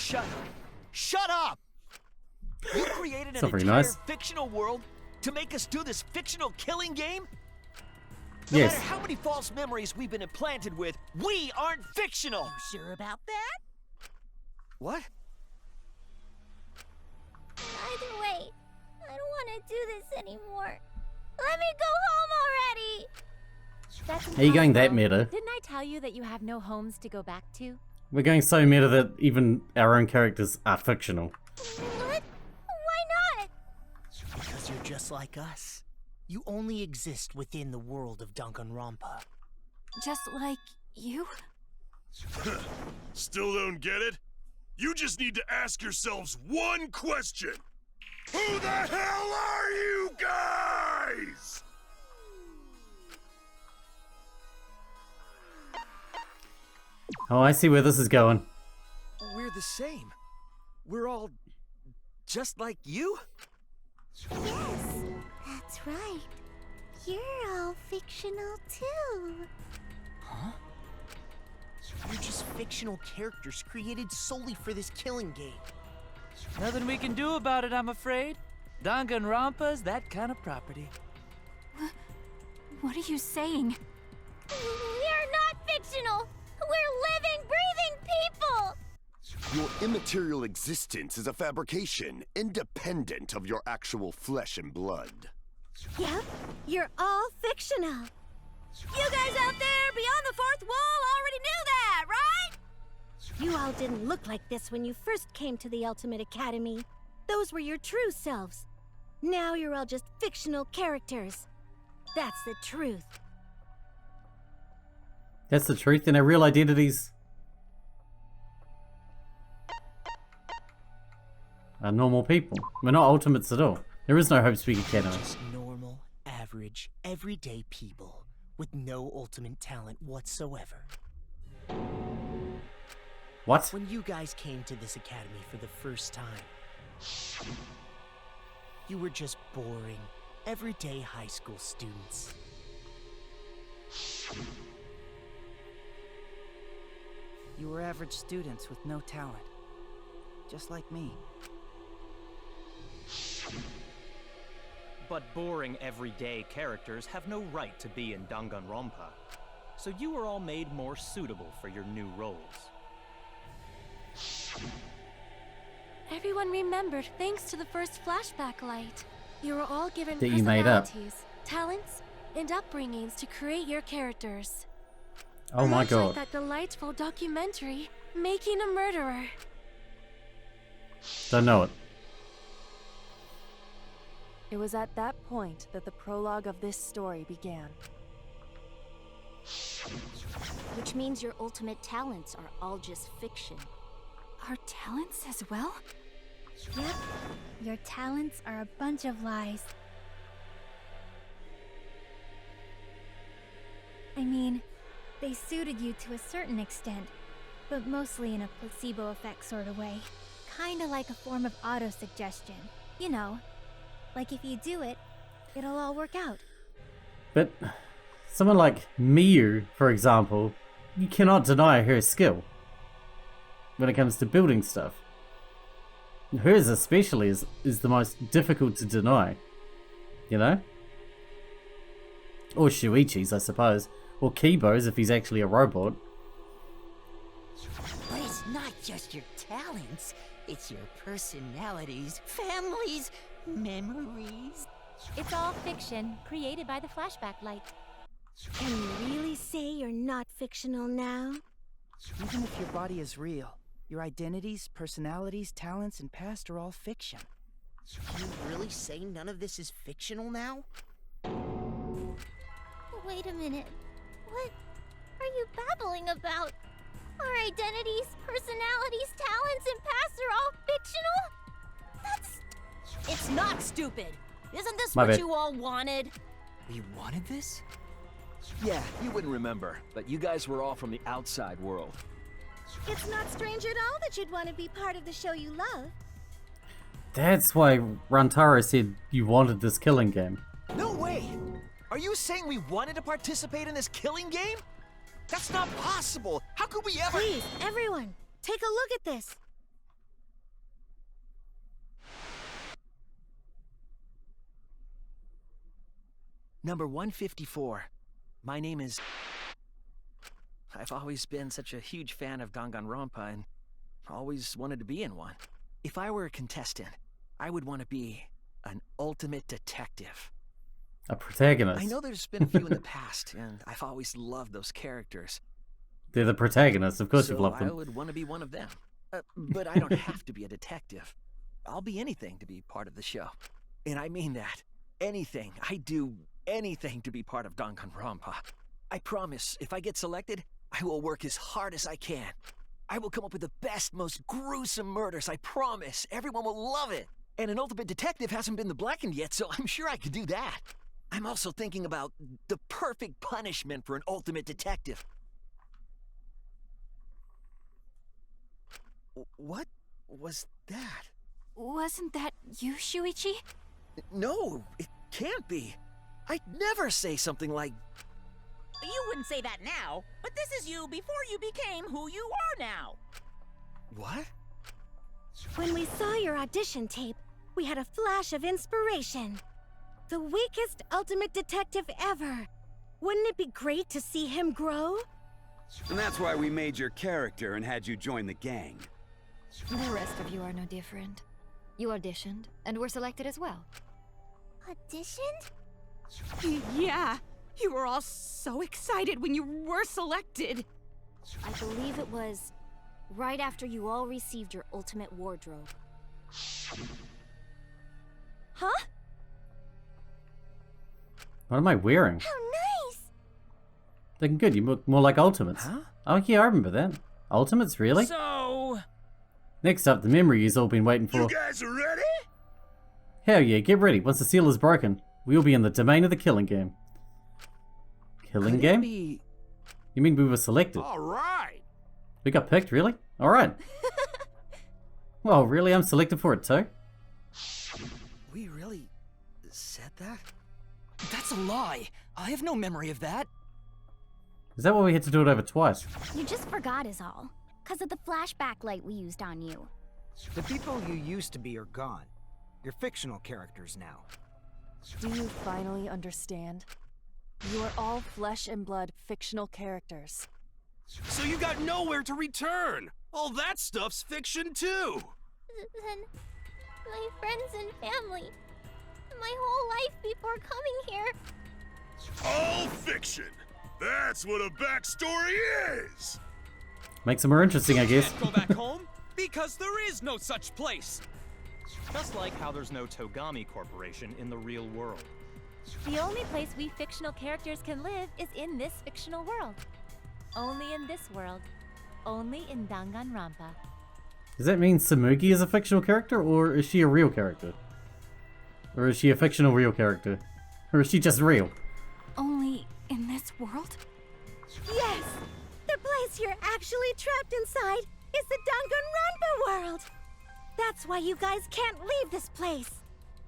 Shut up. Shut up! You created It's an not very entire nice. fictional world to make us do this fictional killing game? No Yes. matter how many false memories we've been implanted with, we aren't fictional! You sure about that? What? Either way, I don't want to do this anymore. Let me go home already! That's Are you going that impossible. meta? Didn't I tell you that you have no homes to go back to? We're going so meta that even our own characters are fictional. What? Why not? Because you're just like us. You only exist within the world of Danganronpa. Just like you? Still don't get it? You just need to ask yourselves one question. Who the hell are you guys? Oh, I see where this is going. We're the same. We're all just like you? Yes, that's right. You're all fictional too. Huh? You're just fictional characters created solely for this killing game. Nothing we can do about it, I'm afraid. Danganronpa's that kind of property. What are you saying? We're not fictional. We're living, breathing people. Your immaterial existence is a fabrication, independent of your actual flesh and blood. Yep, you're all fictional. You guys out there beyond the fourth wall already knew that, right? You all didn't look like this when you first came to the Ultimate Academy. Those were your true selves. Now you're all just fictional characters. That's the truth. That's the truth, and our real identities are normal people. We're not ultimates at all. There is no Hope Speak Academy. Just normal, average, everyday people with no ultimate talent whatsoever. What? When you guys came to this academy for the first time, you were just boring, everyday high school students. You were average students with no talent. Just like me. But boring everyday characters have no right to be in Danganronpa. So you were all made more suitable for your new roles. Everyone remembered thanks to the first flashback light. You were all given That you made up. personalities, talents, and upbringings to create your characters. Oh my Much god. like that delightful documentary, Making a Murderer. Don't know it. It was at that point that the prologue of this story began. Which means your ultimate talents are all just fiction. Our talents as well? Yep, your talents are a bunch of lies. I mean, they suited you to a certain extent, but mostly in a placebo effect sort of way. Kinda like a form of auto-suggestion. You know, like if you do it, it'll all work out. But someone like Miyu, for example, you cannot deny her skill when it comes to building stuff. Hers especially is the most difficult to deny, you know? Or Shuichi's, I suppose. Or Kibo's if he's actually a robot. But it's not just your talents, it's your personalities, families, memories. It's all fiction, created by the flashback light. Can you really say you're not fictional now? Even if your body is real, your identities, personalities, talents, and past are all fiction. Can you really say none of this is fictional now? Wait a minute. What are you babbling about? Our identities, personalities, talents, and pasts are all fictional? That's... It's not stupid! Isn't this My what bad. you all wanted? We wanted this? Yeah, you wouldn't remember, but you guys were all from the outside world. It's not strange at all that you'd want to be part of the show you love. That's why Rantaro said you wanted this killing game. No way! Are you saying we wanted to participate in this killing game? That's not possible! How could we ever— Please, everyone, take a look at this. Number 154. My name is... I've always been such a huge fan of Danganronpa and always wanted to be in one. If I were a contestant, I would want to be an ultimate detective. A protagonist. I know there's been a few in the past, and I've always loved those characters. They're the protagonists, of course So you've loved I them. would want to be one of them. But I don't have to be a detective. I'll be anything to be part of the show. And I mean that. Anything. I do anything to be part of Danganronpa. I promise, if I get selected, I will work as hard as I can. I will come up with the best, most gruesome murders, I promise. Everyone will love it. And an ultimate detective hasn't been the Blackened yet, so I'm sure I could do that. I'm also thinking about the perfect punishment for an ultimate detective. What was that? Wasn't that you, Shuichi? No, it can't be. I'd never say something like... You wouldn't say that now, but this is you before you became who you are now. What? When we saw your audition tape, we had a flash of inspiration. The weakest ultimate detective ever. Wouldn't it be great to see him grow? And that's why we made your character and had you join the gang. The rest of you are no different. You auditioned, and were selected as well. Auditioned? Yeah, you were all so excited when you were selected. I believe it was right after you all received your ultimate wardrobe. Huh? What am I wearing? How nice! Looking good, you look more like Ultimates. Huh? Oh yeah, I remember that. Ultimates, really? So... Next up, the memory you've all been waiting for. You guys are ready? Hell yeah, get ready. Once the seal is broken, we'll be in the domain of the killing game. Killing Could it game? be... You mean we were selected? All right. We got picked, really? Alright. Well, really? I'm selected for it too? We really said that? That's a lie. I have no memory of that. Is that why we had to do it over twice? You just forgot is all. 'Cause of the flashback light we used on you. The people you used to be are gone. You're fictional characters now. Do you finally understand? You are all flesh and blood fictional characters. So you got nowhere to return. All that stuff's fiction too. Then my friends and family. My whole life before coming here. All fiction. That's what a backstory is. Makes it more interesting, I guess. Can't go back home because there is no such place. Just like how there's no Togami Corporation in the real world. The only place we fictional characters can live is in this fictional world. Only in this world. Only in Danganronpa. Does that mean Samugi is a fictional character, or is she a real character? Or is she a fictional real character? Or is she just real? Only in this world? Yes! The place you're actually trapped inside is the Danganronpa world! That's why you guys can't leave this place.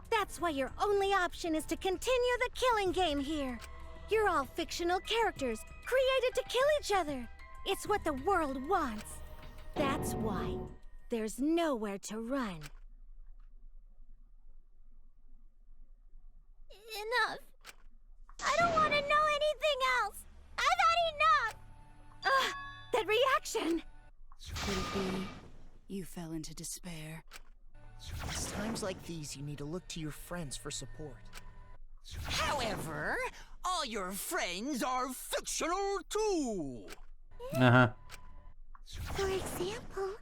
That's why your only option is to continue the killing game here. You're all fictional characters, created to kill each other. It's what the world wants. That's why there's nowhere to run. Enough. I don't want to know anything else. I've had enough. Ugh, that reaction. Could it be you fell into despair? It's times like these you need to look to your friends for support. However, all your friends are fictional too. Uh-huh. For example,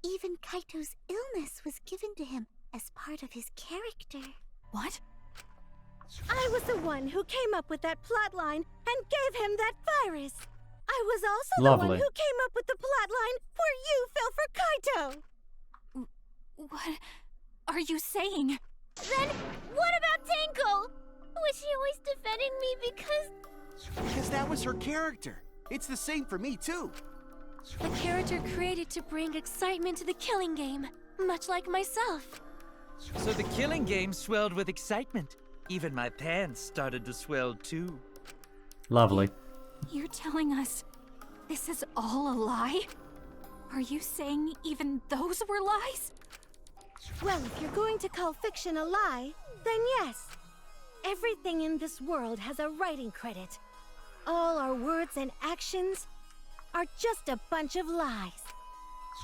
even Kaito's illness was given to him as part of his character. What? I was the one who came up with that plotline and gave him that virus. I was also the Lovely. one who came up with the plotline where you fell for Kaito. What are you saying? Then what about Tenko? Was she always defending me Because that was her character. It's the same for me too. A character created to bring excitement to the killing game, much like myself. So the killing game swelled with excitement. Even my pants started to swell too. Lovely. You're telling us this is all a lie? Are you saying even those were lies? Well, if you're going to call fiction a lie, then yes. Everything in this world has a writing credit. All our words and actions are just a bunch of lies.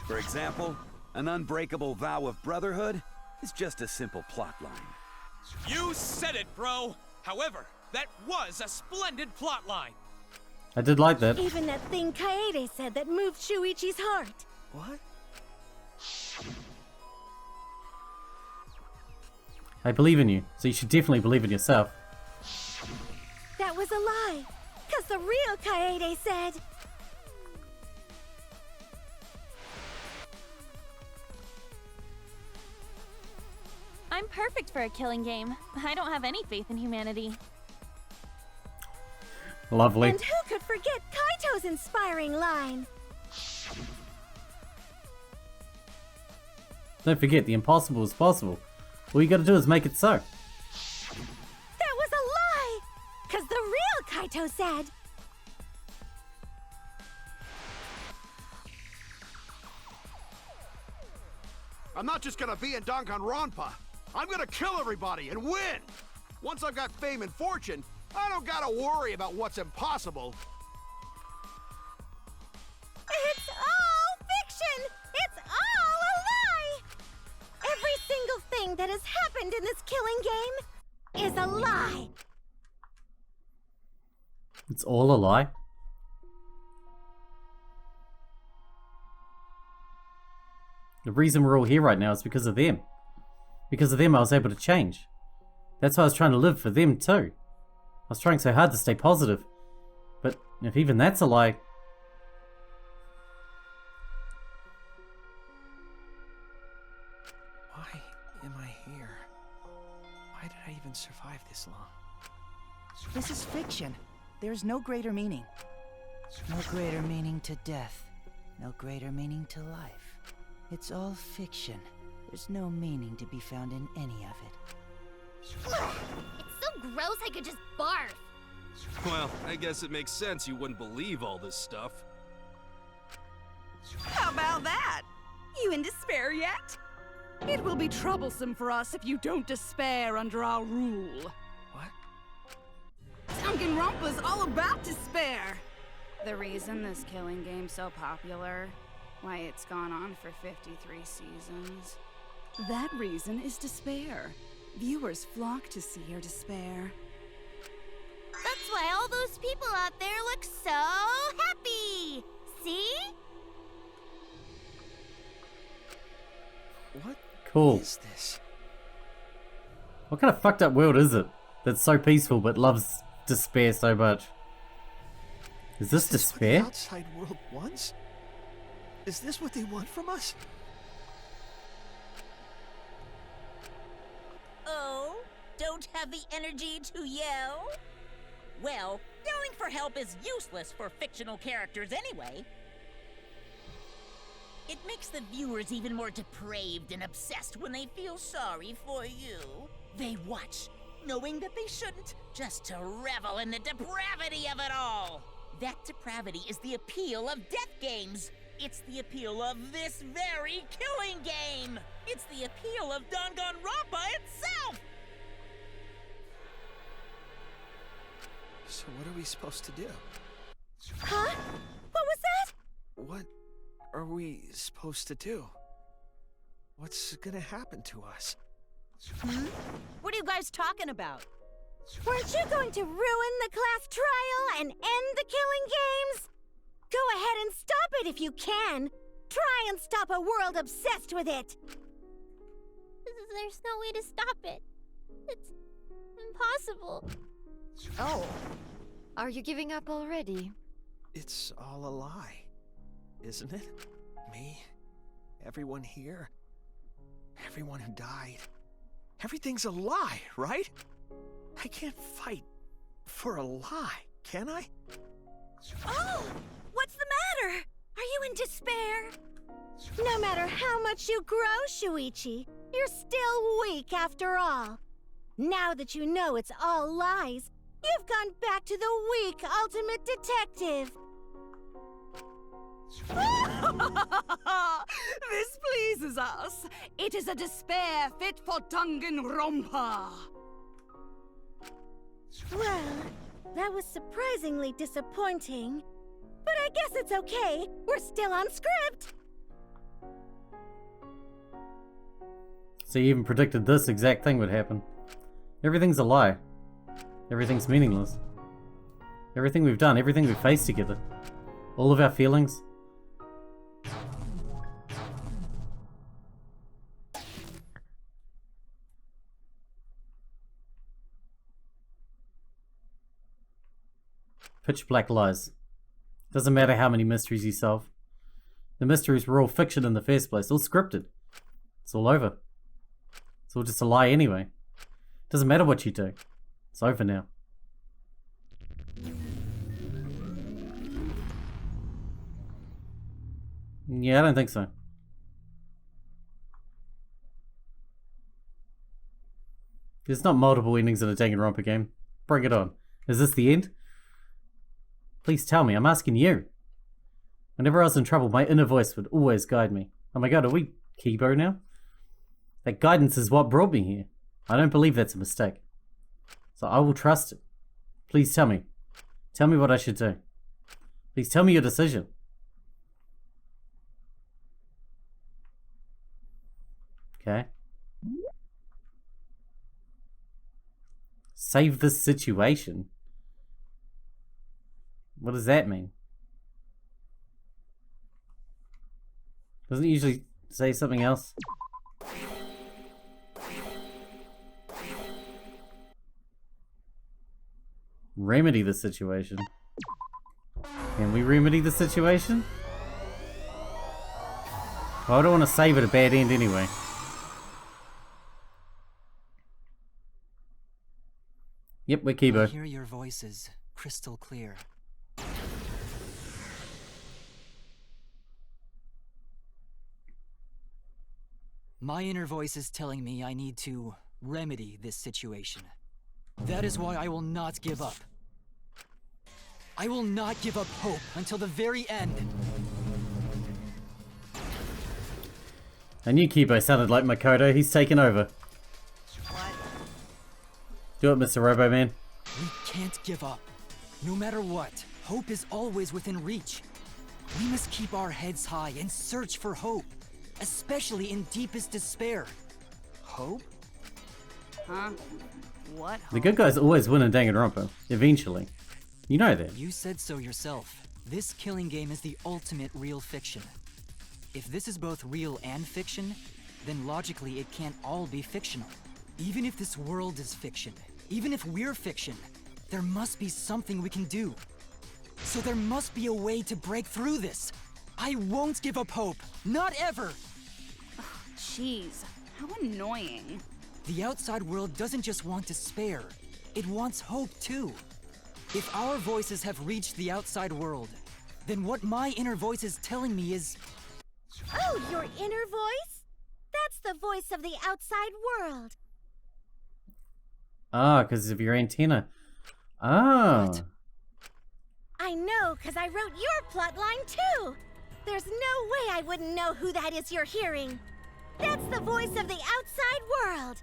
For example, an unbreakable vow of brotherhood is just a simple plot line. You said it, bro! However, that was a splendid plot line! I did like that. Even that thing Kaede said that moved Shuichi's heart. What? I believe in you, so you should definitely believe in yourself. That was a lie, 'cause the real Kaede said... I'm perfect for a killing game. I don't have any faith in humanity. Lovely. And who could forget Kaito's inspiring line? Don't forget, the impossible is possible. All you gotta do is make it so. That was a lie! 'Cause the real Kaito said... I'm not just gonna be in Danganronpa. I'm gonna kill everybody and win! Once I've got fame and fortune, I don't gotta worry about what's impossible. It's all fiction! It's all a lie! Every single thing that has happened in this killing game is a lie! It's all a lie. The reason we're all here right now is because of them. Because of them I was able to change. That's why I was trying to live for them too. I was trying so hard to stay positive. But if even that's a lie... Why am I here? Why did I even survive this long? This is fiction. There's no greater meaning. No greater meaning to death. No greater meaning to life. It's all fiction. There's no meaning to be found in any of it. It's so gross I could just barf. Well, I guess it makes sense you wouldn't believe all this stuff. How about that? You in despair yet? It will be troublesome for us if you don't despair under our rule. What? Danganronpa's all about despair! The reason this killing game's so popular, why it's gone on for 53 seasons. That reason is despair. Viewers flock to see your despair. That's why all those people out there look so happy! See? What Cool. is this? What kind of fucked up world is it that's so peaceful but loves despair so much? Is this despair? What the outside world wants? Is this what they want from us? Oh, don't have the energy to yell? Well, yelling for help is useless for fictional characters anyway. It makes the viewers even more depraved and obsessed when they feel sorry for you. They watch, knowing that they shouldn't, just to revel in the depravity of it all. That depravity is the appeal of death games. It's the appeal of this very killing game. It's the appeal of Danganronpa itself. So what are we supposed to do? Huh? What was that? What are we supposed to do? What's gonna happen to us? What are you guys talking about? Weren't you going to ruin the class trial and end the killing games? Go ahead and stop it if you can. Try and stop a world obsessed with it. There's no way to stop it. It's impossible. Oh. Are you giving up already? It's all a lie, isn't it? Me, everyone here, everyone who died. Everything's a lie, right? I can't fight for a lie, can I? Oh! What's the matter? Are you in despair? No matter how much you grow, Shuichi, you're still weak after all. Now that you know it's all lies, you've gone back to the weak ultimate detective. This pleases us. It is a despair fit for Danganronpa. Well, that was surprisingly disappointing. But I guess it's okay. We're still on script. So you even predicted this exact thing would happen. Everything's a lie. Everything's meaningless. Everything we've done, everything we've faced together. All of our feelings. Pitch black lies. Doesn't matter how many mysteries you solve. The mysteries were all fiction in the first place, all scripted. It's all over. It's all just a lie anyway. Doesn't matter what you do. It's over now. Yeah, I don't think so. There's not multiple endings in a Danganronpa game. Bring it on. Is this the end? Please tell me, I'm asking you. Whenever I was in trouble, my inner voice would always guide me. Oh my god, are we Kibo now? That guidance is what brought me here. I don't believe that's a mistake. So I will trust it. Please tell me. Tell me what I should do. Please tell me your decision. Okay. Save this situation. What does that mean? Doesn't it usually say something else? Remedy the situation. Can we remedy the situation? Well, I don't want to save it a bad end anyway. Yep, we're Kibo. I hear your voices crystal clear. My inner voice is telling me I need to remedy this situation. That is why I will not give up. I will not give up hope until the very end. I knew Kibo sounded like Makoto. He's taken over. What? Do it, Mr. Robo-Man. We can't give up. No matter what, hope is always within reach. We must keep our heads high and search for hope, especially in deepest despair. Hope? Huh? What? The good guys always win in Danganronpa. Eventually. You know that. You said so yourself. This killing game is the ultimate real fiction. If this is both real and fiction, then logically it can't all be fictional. Even if this world is fiction, even if we're fiction, there must be something we can do. So there must be a way to break through this. I won't give up hope. Not ever! Jeez, how annoying. The outside world doesn't just want despair. It wants hope too. If our voices have reached the outside world, then what my inner voice is telling me is... Oh, your inner voice? That's the voice of the outside world. Ah, because of your antenna. Ah. What? I know, because I wrote your plotline too. There's no way I wouldn't know who that is you're hearing. That's the voice of the outside world.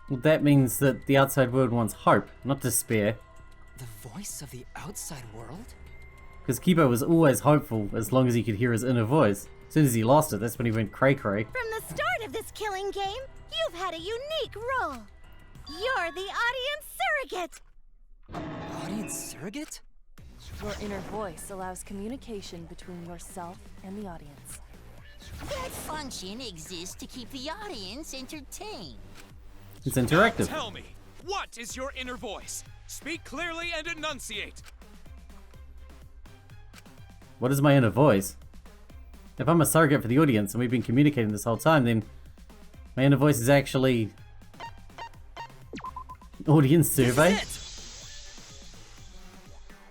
Well, that means that the outside world wants hope, not despair. The voice of the outside world? Because Kibo was always hopeful as long as he could hear his inner voice. As soon as he lost it, that's when he went cray-cray. From the start of this killing game, you've had a unique role. You're the audience surrogate. Audience surrogate? Your inner voice allows communication between yourself and the audience. That function exists to keep the audience entertained. It's interactive. Tell me, what is your inner voice? Speak clearly and enunciate. What is my inner voice? If I'm a surrogate for the audience and we've been communicating this whole time, then my inner voice is actually... audience survey?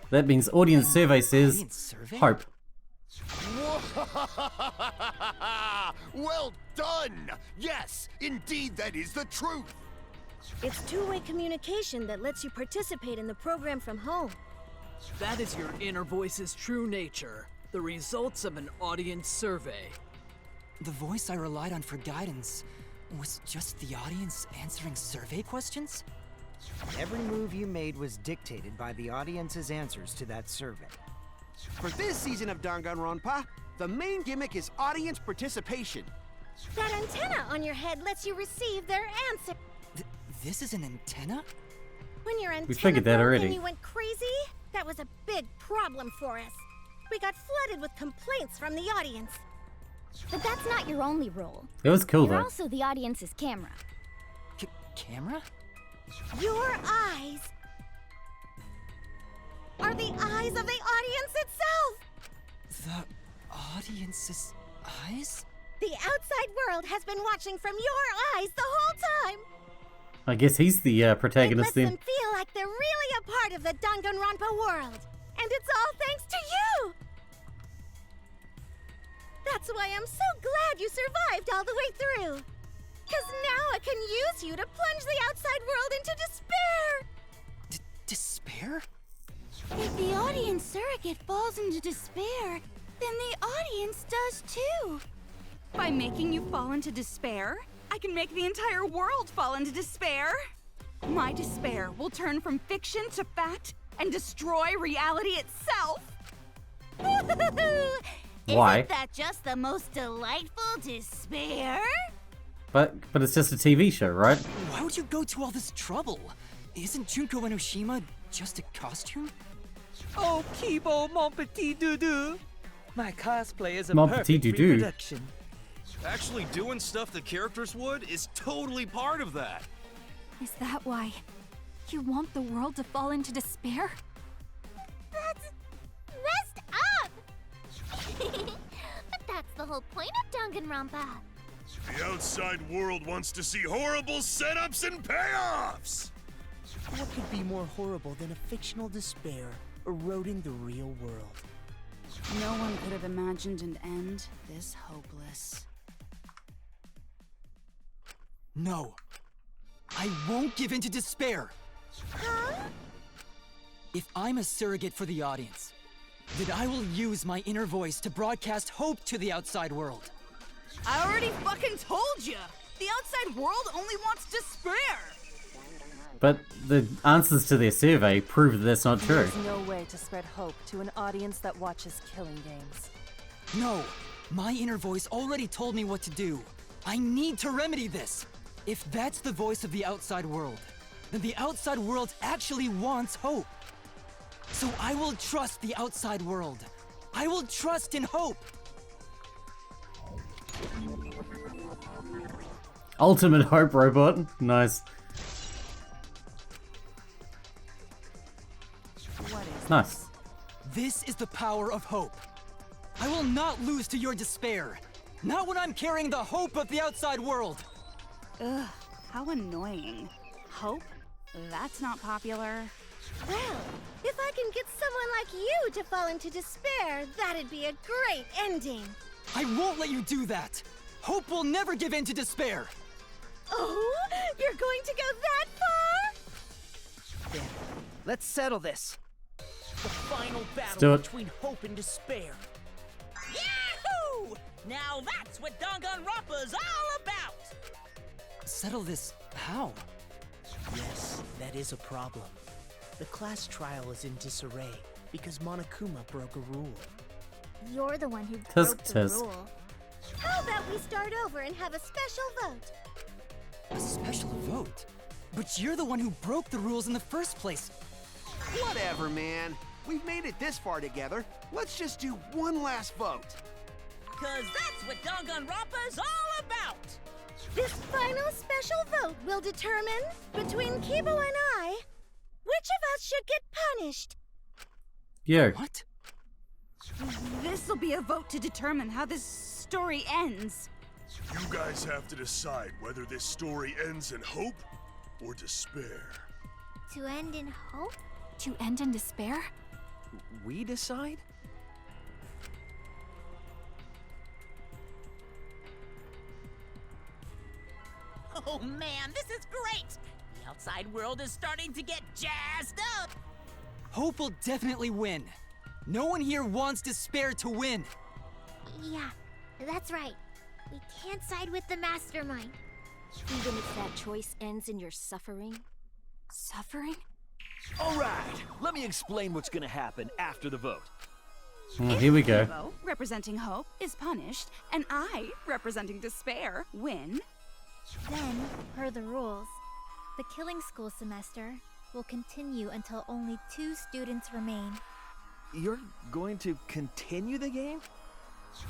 That means audience survey says hope. Well done! Yes, indeed that is the truth! It's two-way communication that lets you participate in the program from home. That is your inner voice's true nature. The results of an audience survey. The voice I relied on for guidance was just the audience answering survey questions? Every move you made was dictated by the audience's answers to that survey. For this season of Danganronpa, the main gimmick is audience participation. That antenna on your head lets you receive their answer. This is an antenna? When your antenna figured that broke already. and you went crazy, that was a big problem for us. We got flooded with complaints from the audience. But that's not your only role. It was cool You're though. also the audience's camera. Camera? Your eyes are the eyes of the audience itself. The audience's eyes? The outside world has been watching from your eyes the whole time. I guess he's the protagonist It lets then. them feel like they're really a part of the Danganronpa world. And it's all thanks to you. That's why I'm so glad you survived all the way through. Because now I can use you to plunge the outside world into despair. Despair? If the audience surrogate falls into despair, then the audience does too. By making you fall into despair, I can make the entire world fall into despair. My despair will turn from fiction to fact and destroy reality itself. Why? Isn't that just the most delightful despair? But it's just a TV show, right? Why would you go to all this trouble? Isn't Junko Enoshima just a costume? Oh, Kibo, mon petit doudou. My cosplay is a Mon perfect petit doudou. reproduction. Actually doing stuff the characters would is totally part of that. Is that why you want the world to fall into despair? That's messed up! But that's the whole point of Danganronpa. The outside world wants to see horrible setups and payoffs! What could be more horrible than a fictional despair eroding the real world? No one could have imagined an end this hopeless. No. I won't give in to despair. Huh? If I'm a surrogate for the audience, then I will use my inner voice to broadcast hope to the outside world. I already fucking told you! The outside world only wants despair! But the answers to their survey prove that that's not true. There's no way to spread hope to an audience that watches killing games. No, my inner voice already told me what to do. I need to remedy this. If that's the voice of the outside world, then the outside world actually wants hope. So I will trust the outside world. I will trust in hope. Ultimate hope robot. Nice. Nice. This is the power of hope. I will not lose to your despair. Not when I'm carrying the hope of the outside world. Ugh, how annoying. Hope? That's not popular. Well, if I can get someone like you to fall into despair, that'd be a great ending. I won't let you do that. Hope will never give in to despair. Oh, you're going to go that far? Then, let's settle this. The final do battle it. between hope and despair. Yahoo! Now that's what Danganronpa's all about! Settle this how? Yes, that is a problem. The class trial is in disarray because Monokuma broke a rule. You're the one who Tisk broke the tisk. rule. How about we start over and have a special vote? A special vote? But you're the one who broke the rules in the first place. Whatever, man. We've made it this far together. Let's just do one last vote. Cause that's what Danganronpa's all about! This final special vote will determine, between Kibo and I, which of us should get punished. Yo. What? This'll be a vote to determine how this story ends. You guys have to decide whether this story ends in hope or despair. To end in hope? To end in despair? We decide? Oh man, this is great! The outside world is starting to get jazzed up! Hope will definitely win. No one here wants despair to win. Yeah, that's right. We can't side with the mastermind. Even if that choice ends in your suffering? Suffering? Alright, let me explain what's gonna happen after the vote. Here we go. Kibo, representing hope, is punished, and I, representing despair, win. Then, per the rules, the killing school semester will continue until only 2 students remain. You're going to continue the game?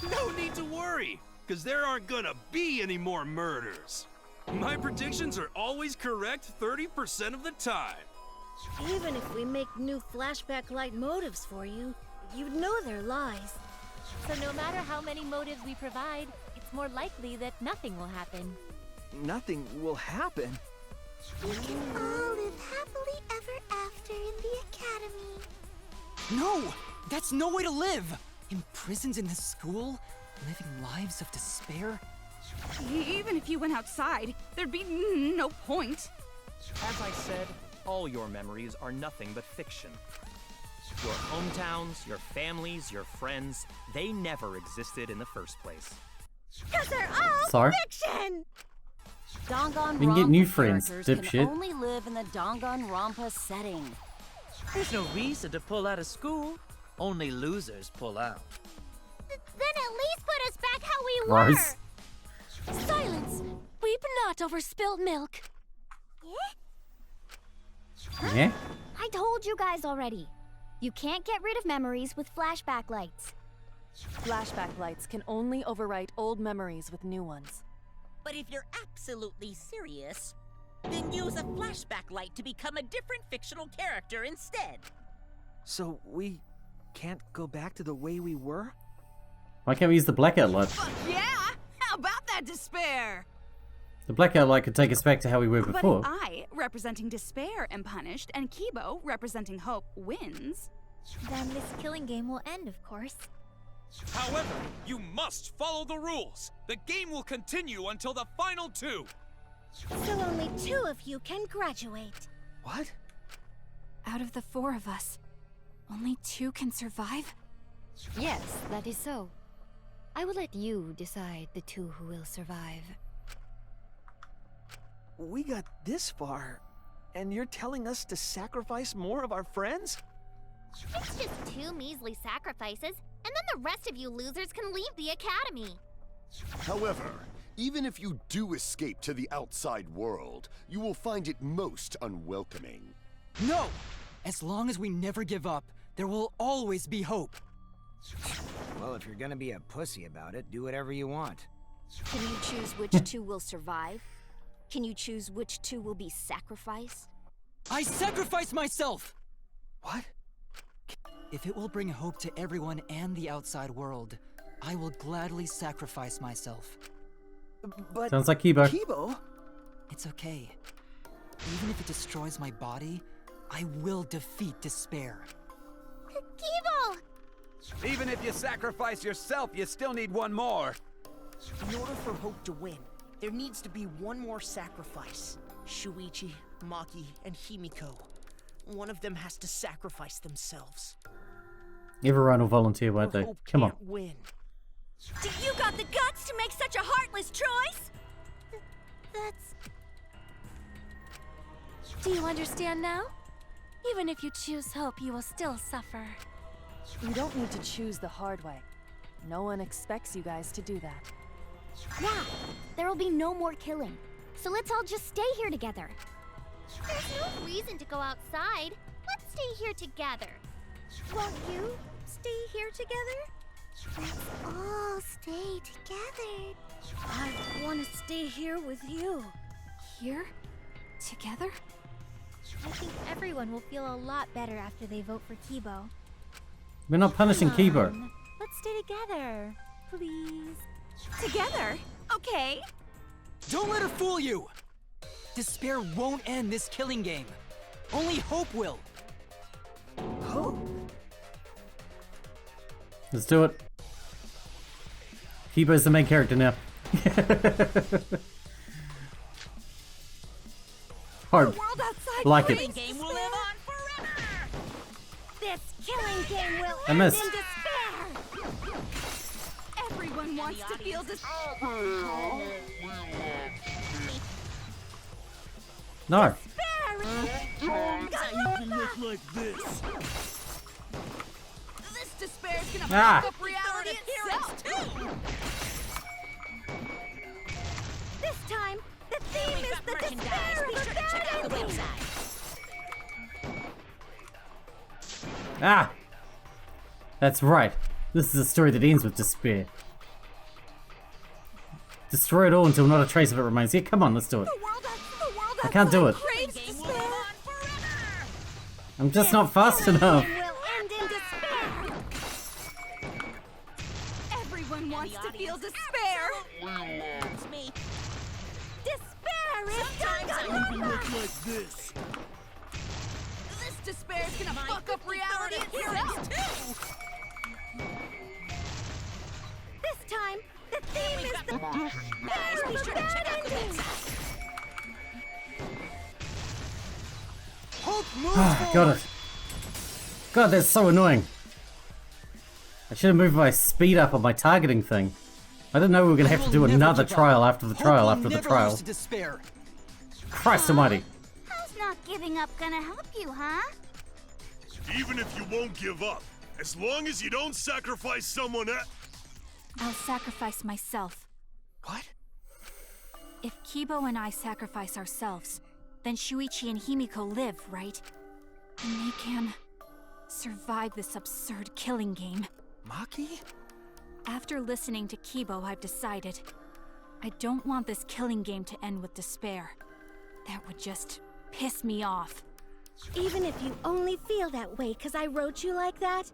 No need to worry, because there aren't gonna be any more murders. My predictions are always correct 30% of the time. Even if we make new flashback light motives for you, you'd know they're lies. So no matter how many motives we provide, it's more likely that nothing will happen. Nothing will happen. You can all live happily ever after in the academy. No! That's no way to live! Imprisoned in this school? Living lives of despair? Even if you went outside, there'd be no point. As I said, all your memories are nothing but fiction. Your hometowns, your families, your friends, they never existed in the first place. 'Cause they're all Sorry? fiction! We can get new friends, characters can dipshit. only live in the Danganronpa setting. There's no reason to pull out of school. Only losers pull out. Then at least put us back how we Gross. were. Silence! Weep not over spilled milk. Yeah? I told you guys already. You can't get rid of memories with flashback lights. Flashback lights can only overwrite old memories with new ones. But if you're absolutely serious, then use a flashback light to become a different fictional character instead. So we can't go back to the way we were? Why can't we use the blackout light? Yeah! How about that despair? The blackout light could take us back to how we were But before. if I, representing despair, am punished, and Kibo, representing hope, wins, Then this killing game will end, of course. However, you must follow the rules. The game will continue until the final 2. So only 2 of you can graduate. What? Out of the 4 of us, only 2 can survive? Yes, that is so. I will let you decide the 2 who will survive. We got this far, and you're telling us to sacrifice more of our friends? It's just 2 measly sacrifices, and then the rest of you losers can leave the academy. However, even if you do escape to the outside world, you will find it most unwelcoming. No! As long as we never give up, there will always be hope. Well, if you're gonna be a pussy about it, do whatever you want. Can you choose which 2 will survive? Can you choose which 2 will be sacrificed? I sacrifice myself! What? If it will bring hope to everyone and the outside world, I will gladly sacrifice myself. But Sounds like Kibo. Kibo? It's okay. Even if it destroys my body, I will defeat despair. Kibo! Even if you sacrifice yourself, you still need one more. In order for Hope to win, there needs to be one more sacrifice. Shuichi, Maki, and Himiko. One of them has to sacrifice themselves. Everyone will volunteer, won't they? Hope Come on. can't win. Do you got the guts to make such a heartless choice? That's... Do you understand now? Even if you choose hope, you will still suffer. You don't need to choose the hard way. No one expects you guys to do that. Yeah, there will be no more killing. So let's all just stay here together. There's no reason to go outside. Let's stay here together. Won't you stay here together? Let's all stay together. I want to stay here with you. Here? Together? I think everyone will feel a lot better after they vote for Kibo. We're not punishing Kibo. Let's stay together, please. Together? Okay. Don't let her fool you! Despair won't end this killing game. Only hope will. Hope? Let's do it. Kibo's the main character now. Hard. The world outside Like brings it. Game will live on forever! This killing game will I end missed. in despair. Everyone wants to feel No. Despair! like this. This despair's gonna Ah. fuck up reality itself, too! This time, the theme is the despair of a bad ending. Ah! That's right. This is a story that ends with despair. Destroy it all until not a trace of it remains. Yeah, come on, let's do it. I can't do it. I'm just not fast enough. Will end in despair. Everyone wants to feel despair! It's me. Despair is We look like this. This despair's gonna fuck up reality itself, too! This time, the theme is the despair of a bad ending. Got it. God, that's so annoying. I should have moved my speed up on my targeting thing. I didn't know we were gonna have to do another trial after the trial after the trial. Despair. Christ almighty. How's not giving up gonna help you, huh? Even if you won't give up, as long as you don't sacrifice someone else. I'll sacrifice myself. What? If Kibo and I sacrifice ourselves, then Shuichi and Himiko live, right? And they can survive this absurd killing game. Maki? After listening to Kibo, I've decided I don't want this killing game to end with despair. That would just piss me off. Even if you only feel that way because I wrote you like that,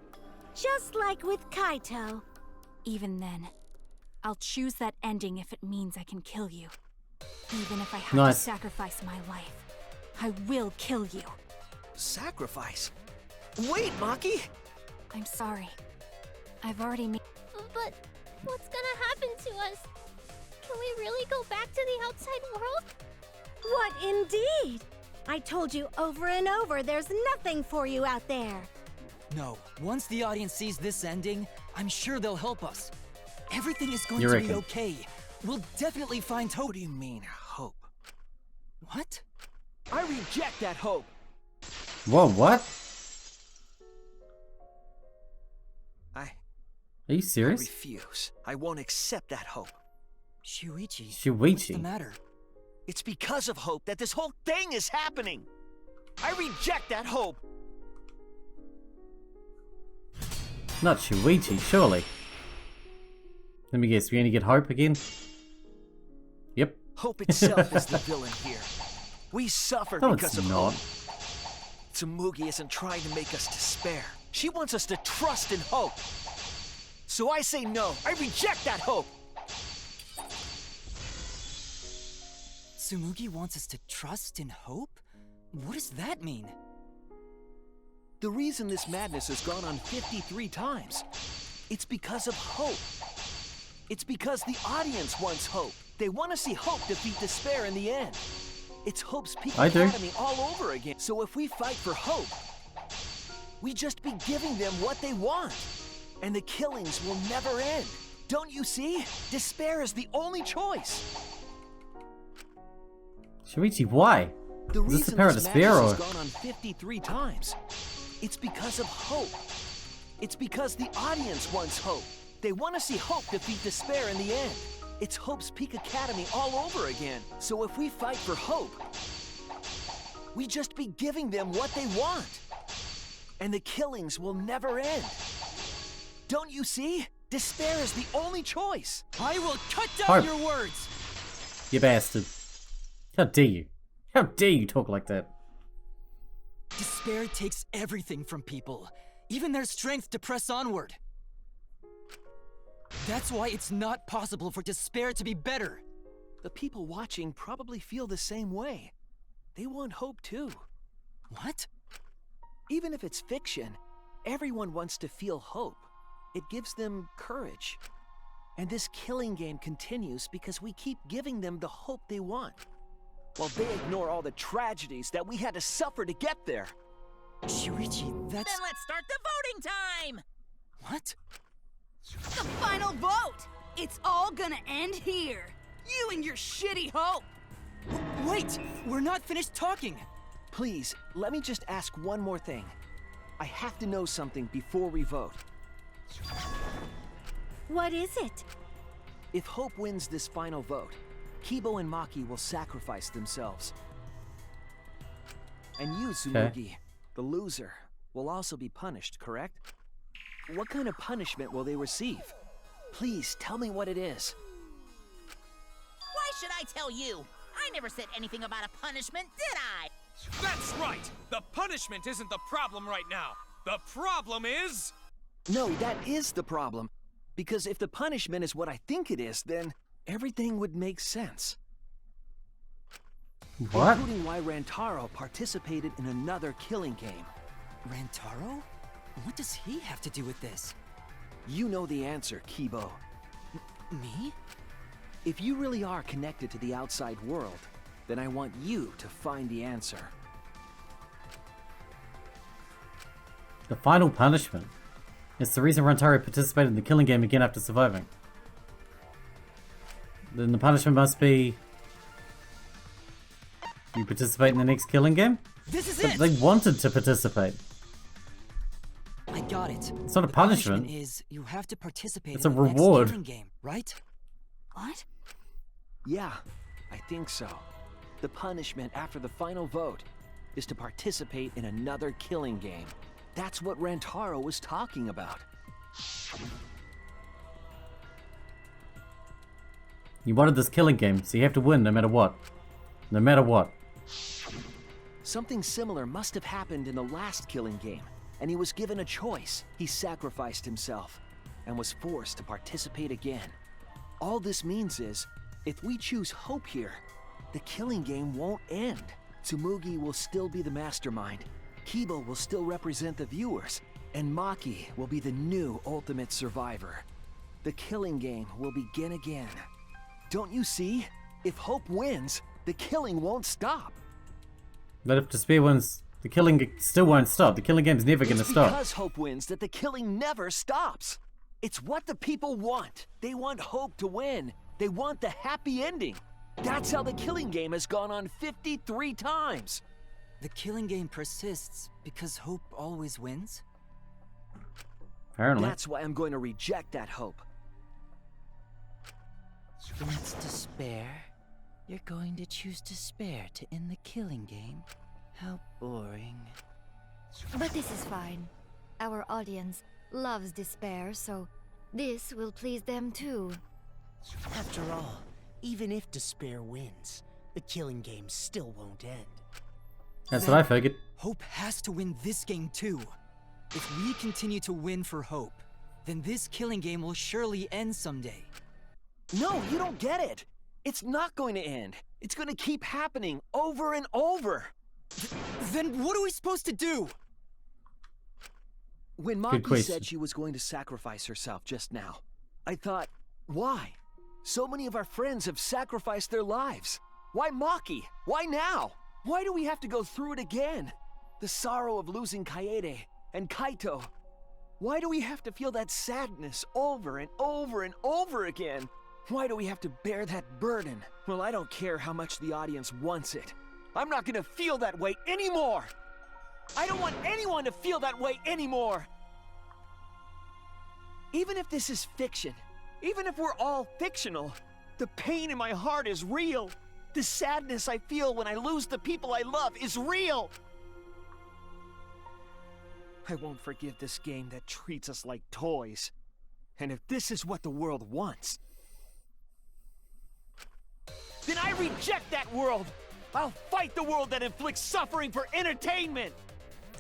just like with Kaito. Even then, I'll choose that ending if it means I can kill you. Even if I have Nice. to sacrifice my life, I will kill you. Sacrifice? Wait, Maki! I'm sorry. I've already made. But what's gonna happen to us? Can we really go back to the outside world? What indeed? I told you over and over there's nothing for you out there. No, once the audience sees this ending, I'm sure they'll help us. Everything is going You to reckon? be okay. We'll definitely find hope. What do you mean, hope? What? I reject that hope! Whoa, what? Are you I serious? refuse. I won't accept that hope. Shuichi. Shuichi. What's the matter? It's because of hope that this whole thing is happening! I reject that hope! Not Shuichi, surely. Let me guess, we only get hope again? Yep. Hope itself is the villain here. We suffer No, because it's of not. hope. Tsumugi isn't trying to make us despair. She wants us to trust in hope. So I say no. I reject that hope. Tsumugi wants us to trust in hope? What does that mean? The reason this madness has gone on 53 times, it's because of hope. It's because the audience wants hope. They want to see hope defeat despair in the end. It's Hope's Peak I do. Academy all over again. So if we fight for hope, we just be giving them what they want. And the killings will never end. Don't you see? Despair is the only choice. Shuichi, why? The Is this reason the power of this despair madness or? has gone on 53 times, it's because of hope. It's because the audience wants hope. They want to see hope defeat despair in the end. It's Hope's Peak Academy all over again. So if we fight for hope, we just be giving them what they want. And the killings will never end. Don't you see? Despair is the only choice. I will cut Hope. down your words! You bastard. How dare you? How dare you talk like that? Despair takes everything from people, even their strength to press onward. That's why it's not possible for despair to be better. The people watching probably feel the same way. They want hope too. What? Even if it's fiction, everyone wants to feel hope. It gives them courage. And this killing game continues because we keep giving them the hope they want, while they ignore all the tragedies that we had to suffer to get there. Shuichi, that's... Then let's start the voting time! What? The final vote! It's all gonna end here! You and your shitty hope! Wait! We're not finished talking! Please, let me just ask one more thing. I have to know something before we vote. What is it? If Hope wins this final vote, Kibo and Maki will sacrifice themselves. And you, Tsumugi, the loser, will also be punished, correct? What kind of punishment will they receive? Please, tell me what it is. Why should I tell you? I never said anything about a punishment, did I? That's right! The punishment isn't the problem right now. The problem is... No, that is the problem. Because if the punishment is what I think it is, then everything would make sense. What? Including why Rantaro participated in another killing game. Rantaro? What does he have to do with this? You know the answer, Kibo. Me? If you really are connected to the outside world, then I want you to find the answer. The final punishment. It's the reason Rantaro participated in the killing game again after surviving. Then the punishment must be... you participate in the next killing game? This is But it! they wanted to participate. I got it. It's not a The punishment. Is you have to participate It's in a the reward. next killing game, right? What? Yeah, I think so. The punishment after the final vote is to participate in another killing game. That's what Rantaro was talking about. You wanted this killing game, so you have to win no matter what. No matter what. Something similar must have happened in the last killing game, and he was given a choice. He sacrificed himself and was forced to participate again. All this means is, if we choose Hope here, the killing game won't end. Tsumugi will still be the mastermind, Kibo will still represent the viewers, and Maki will be the new ultimate survivor. The killing game will begin again. Don't you see? If Hope wins, the killing won't stop. But if Despair wins, the killing still won't stop. The killing game's never gonna It's stop. because Hope wins that the killing never stops. It's what the people want. They want Hope to win. They want the happy ending. That's how the killing game has gone on 53 times. The killing game persists because hope always wins? Apparently. That's why I'm going to reject that hope. It's despair. You're going to choose despair to end the killing game? How boring. But this is fine. Our audience loves despair, so this will please them too. After all, even if despair wins, the killing game still won't end. That's what I figured. Hope has to win this game too. If we continue to win for Hope, then this killing game will surely end someday. No, you don't get it. It's not going to end. It's going to keep happening over and over. Then what are we supposed to do? When Good Maki question. said she was going to sacrifice herself just now, I thought, why? So many of our friends have sacrificed their lives. Why Maki? Why now? Why do we have to go through it again? The sorrow of losing Kaede and Kaito. Why do we have to feel that sadness over and over and over again? Why do we have to bear that burden? Well, I don't care how much the audience wants it. I'm not gonna feel that way anymore! I don't want anyone to feel that way anymore! Even if this is fiction, even if we're all fictional, the pain in my heart is real. The sadness I feel when I lose the people I love is real. I won't forgive this game that treats us like toys. And if this is what the world wants, then I reject that world! I'll fight the world that inflicts suffering for entertainment!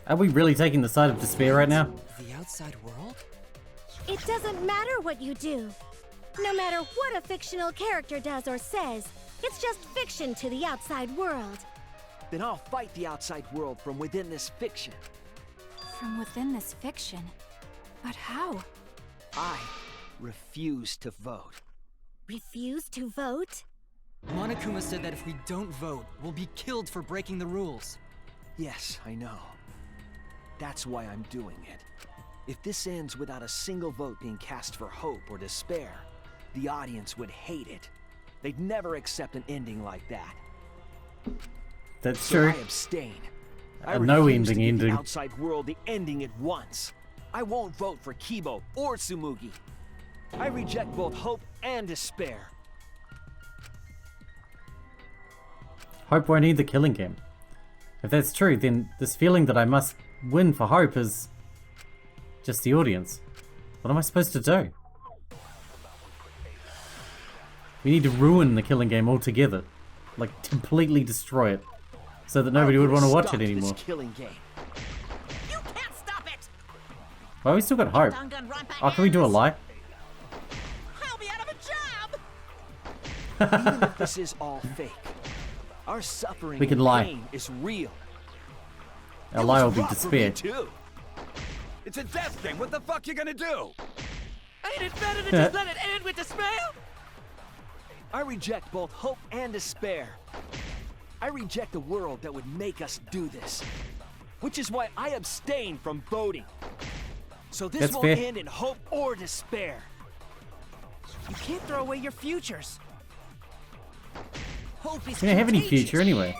Are we really taking the side of despair right now? The outside world? It doesn't matter what you do. No matter what a fictional character does or says, it's just fiction to the outside world. Then I'll fight the outside world from within this fiction. From within this fiction? But how? I refuse to vote. Refuse to vote? Monokuma said that if we don't vote, we'll be killed for breaking the rules. Yes, I know. That's why I'm doing it. If this ends without a single vote being cast for hope or despair, the audience would hate it. They'd never accept an ending like that. That's So true. I abstain. I a no refuse to ending give the ending. outside world the ending it wants. I won't vote for Kibo or Tsumugi. I reject both hope and despair. Hope won't need the killing game. If that's true, then this feeling that I must win for Hope is just the audience. What am I supposed to do? We need to ruin the killing game altogether. Like, completely destroy it. So that nobody would want to watch it anymore. Killing game. You can't stop it! Well, we still got Hope. Oh, can we do a lie? I'll be out of a job! Even if this is all fake, our suffering We can and lie. pain is real. Our lie will be despair. Too. It's a death game. What the fuck you gonna do? Ain't it better to just let it end with despair? I reject both hope and despair. I reject a world that would make us do this. Which is why I abstain from voting. So this That's won't fair. end in hope or despair. You can't throw away your futures. Hope is We don't have any contagious. future anyway.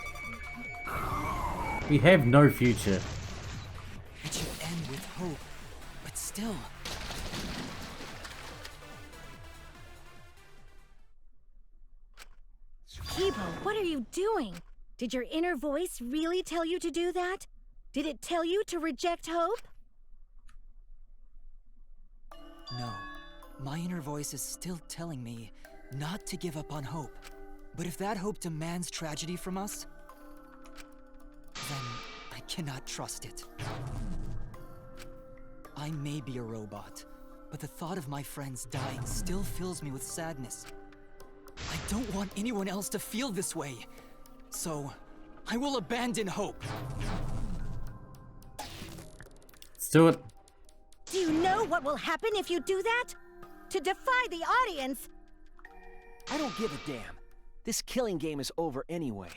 We have no future. It should end with hope, but still. Kibo, what are you doing? Did your inner voice really tell you to do that? Did it tell you to reject hope? No. My inner voice is still telling me not to give up on hope. But if that hope demands tragedy from us, then I cannot trust it. I may be a robot, but the thought of my friends dying still fills me with sadness. I don't want anyone else to feel this way, so I will abandon hope. Let's do it. Do you know what will happen if you do that? To defy the audience! I don't give a damn. This killing game is over anyway.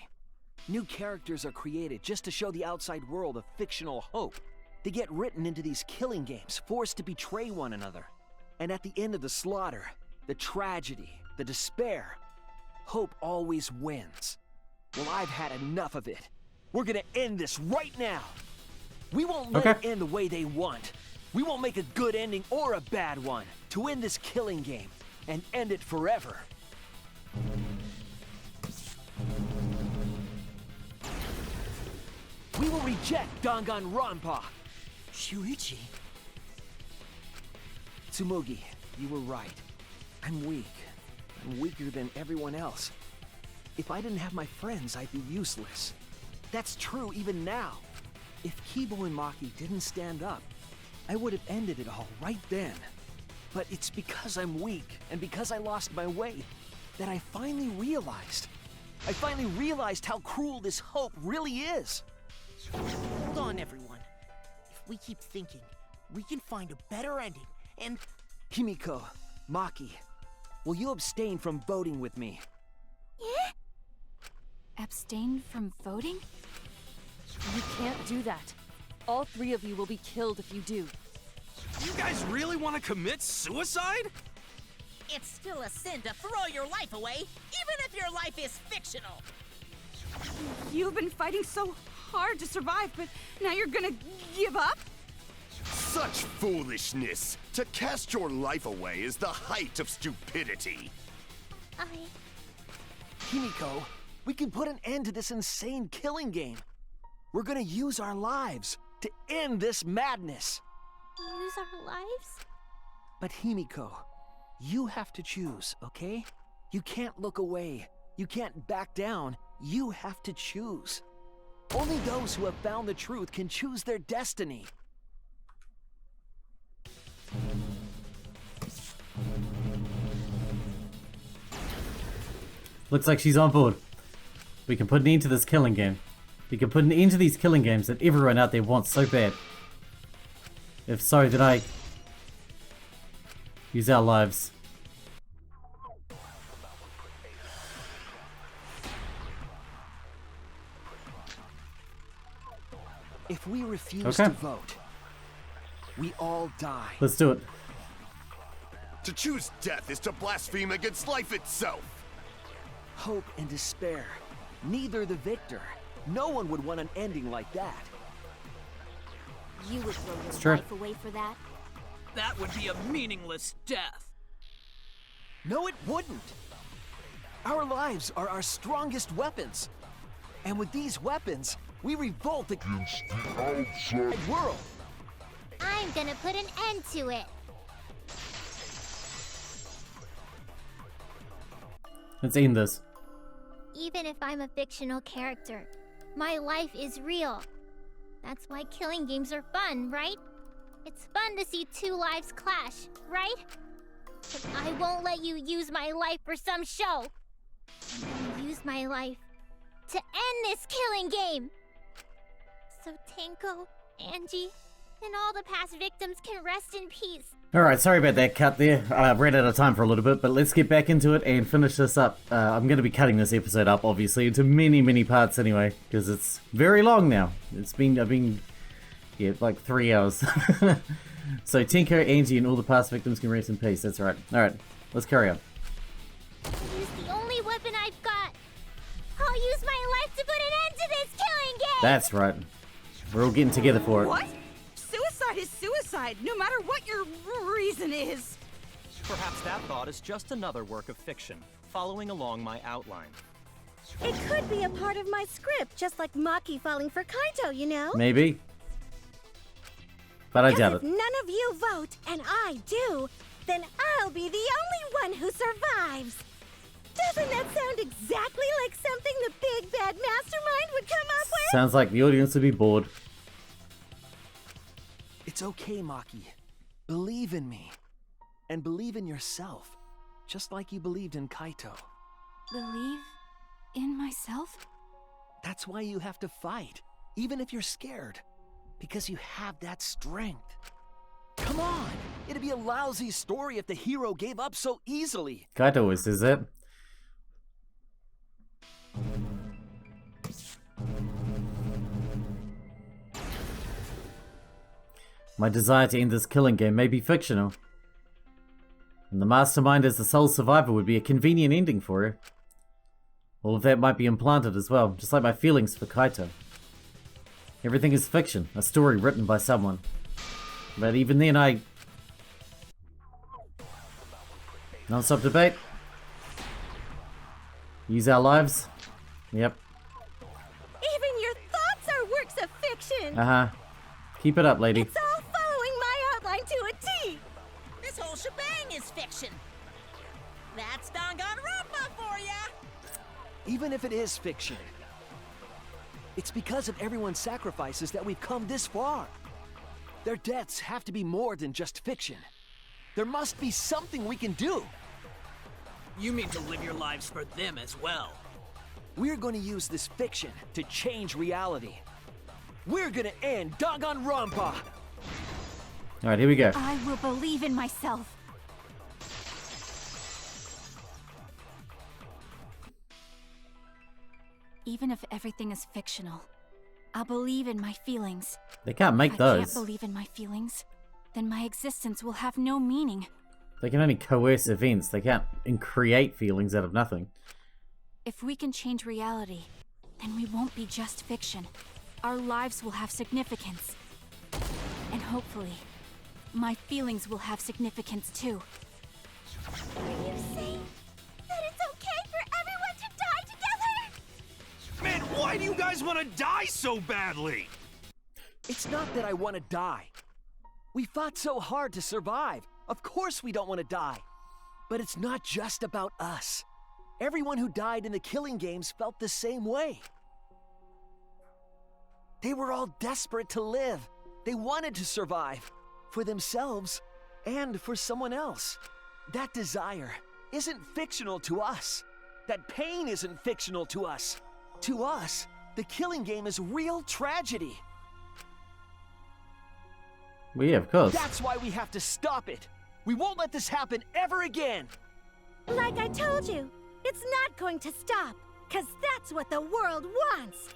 New characters are created just to show the outside world a fictional hope. They get written into these killing games, forced to betray one another. And at the end of the slaughter, the tragedy, the despair, hope always wins. Well, I've had enough of it. We're gonna end this right now. We won't let it end the way they want. We won't make a good ending or a bad one to end this killing game and end it forever. We will reject Danganronpa. Shuichi. Tsumugi, you were right. I'm weak. I'm weaker than everyone else. If I didn't have my friends, I'd be useless. That's true even now. If Kibo and Maki didn't stand up, I would have ended it all right then. But it's because I'm weak and because I lost my way that I finally realized. I finally realized how cruel this hope really is. Hold on, everyone. If we keep thinking, we can find a better ending, and... Himiko, Maki, will you abstain from voting with me? Abstain from voting? You can't do that. All three of you will be killed if you do. You guys really want to commit suicide? It's still a sin to throw your life away, even if your life is fictional. You've been fighting so hard to survive, but now you're gonna give up? Such foolishness! To cast your life away is the height of stupidity. Himiko, we can put an end to this insane killing game. We're gonna use our lives to end this madness. Use our lives? But Himiko, you have to choose, okay? You can't look away. You can't back down. You have to choose. Only those who have found the truth can choose their destiny. Looks like she's on board. We can put an end to this killing game. We can put an end to these killing games that everyone out there wants so bad. If so, then I use our lives. If we refuse Okay. to vote, we all die. Let's do it. To choose death is to blaspheme against life itself. Hope and despair. Neither the victor. No one would want an ending like that. You would throw your true. life away for that? That would be a meaningless death. No, it wouldn't. Our lives are our strongest weapons. And with these weapons, we revolt against the outside world. I'm gonna put an end to it. Let's end this. Even if I'm a fictional character, my life is real. That's why killing games are fun, right? It's fun to see two lives clash, right? But I won't let you use my life for some show. I'm gonna use my life to end this killing game. So Tenko, Angie, and all the past victims can rest in peace. Alright, sorry about that cut there. I ran out of time for a little bit, but let's get back into it and finish this up. I'm going to be cutting this episode up, obviously, into many, many parts anyway, because it's very long now. Yeah, like 3 hours. So, Tenko, Angie, and all the past victims can rest in peace. That's right. Alright, let's carry on. Use the only weapon I've got. I'll use my life to put an end to this killing game! That's right. We're all getting together for it. What? Suicide is suicide, no matter what your reason is. Perhaps that thought is just another work of fiction, following along my outline. It could be a part of my script, just like Maki falling for Kaito, you know? Maybe. But I doubt if it. none of you vote, and I do, then I'll be the only one who survives. Doesn't that sound exactly like something the big bad mastermind would come up with? Sounds like the audience would be bored. It's okay, Maki. Believe in me. And believe in yourself. Just like you believed in Kaito. Believe in myself? That's why you have to fight, even if you're scared. Because you have that strength. Come on! It'd be a lousy story if the hero gave up so easily. Kaito always says that. My desire to end this killing game may be fictional. And the mastermind as the sole survivor would be a convenient ending for her. All of that might be implanted as well, just like my feelings for Kaito. Everything is fiction, a story written by someone. But even then Non-stop debate. Use our lives. Yep. Even your thoughts are works of fiction! Uh-huh. Keep it up, lady. It's all following my outline to a T! This whole shebang is fiction. That's Danganronpa for ya! Even if it is fiction, it's because of everyone's sacrifices that we've come this far. Their deaths have to be more than just fiction. There must be something we can do. You mean to live your lives for them as well? We're going to use this fiction to change reality. We're going to end Danganronpa! Alright, here we go. I will believe in myself. Even if everything is fictional, I'll believe in my feelings. They can't make If those. I can't believe in my feelings, then my existence will have no meaning. They can only coerce events. They can't create feelings out of nothing. If we can change reality, then we won't be just fiction. Our lives will have significance. And hopefully, my feelings will have significance too. Are you saying that it's okay for everyone to die together? Man, why do you guys want to die so badly? It's not that I want to die. We fought so hard to survive. Of course we don't want to die. But it's not just about us. Everyone who died in the killing games felt the same way. They were all desperate to live. They wanted to survive. For themselves and for someone else. That desire isn't fictional to us. That pain isn't fictional to us. To us, the killing game is real tragedy. Well, yeah, of course. That's why we have to stop it. We won't let this happen ever again. Like I told you, it's not going to stop, because that's what the world wants.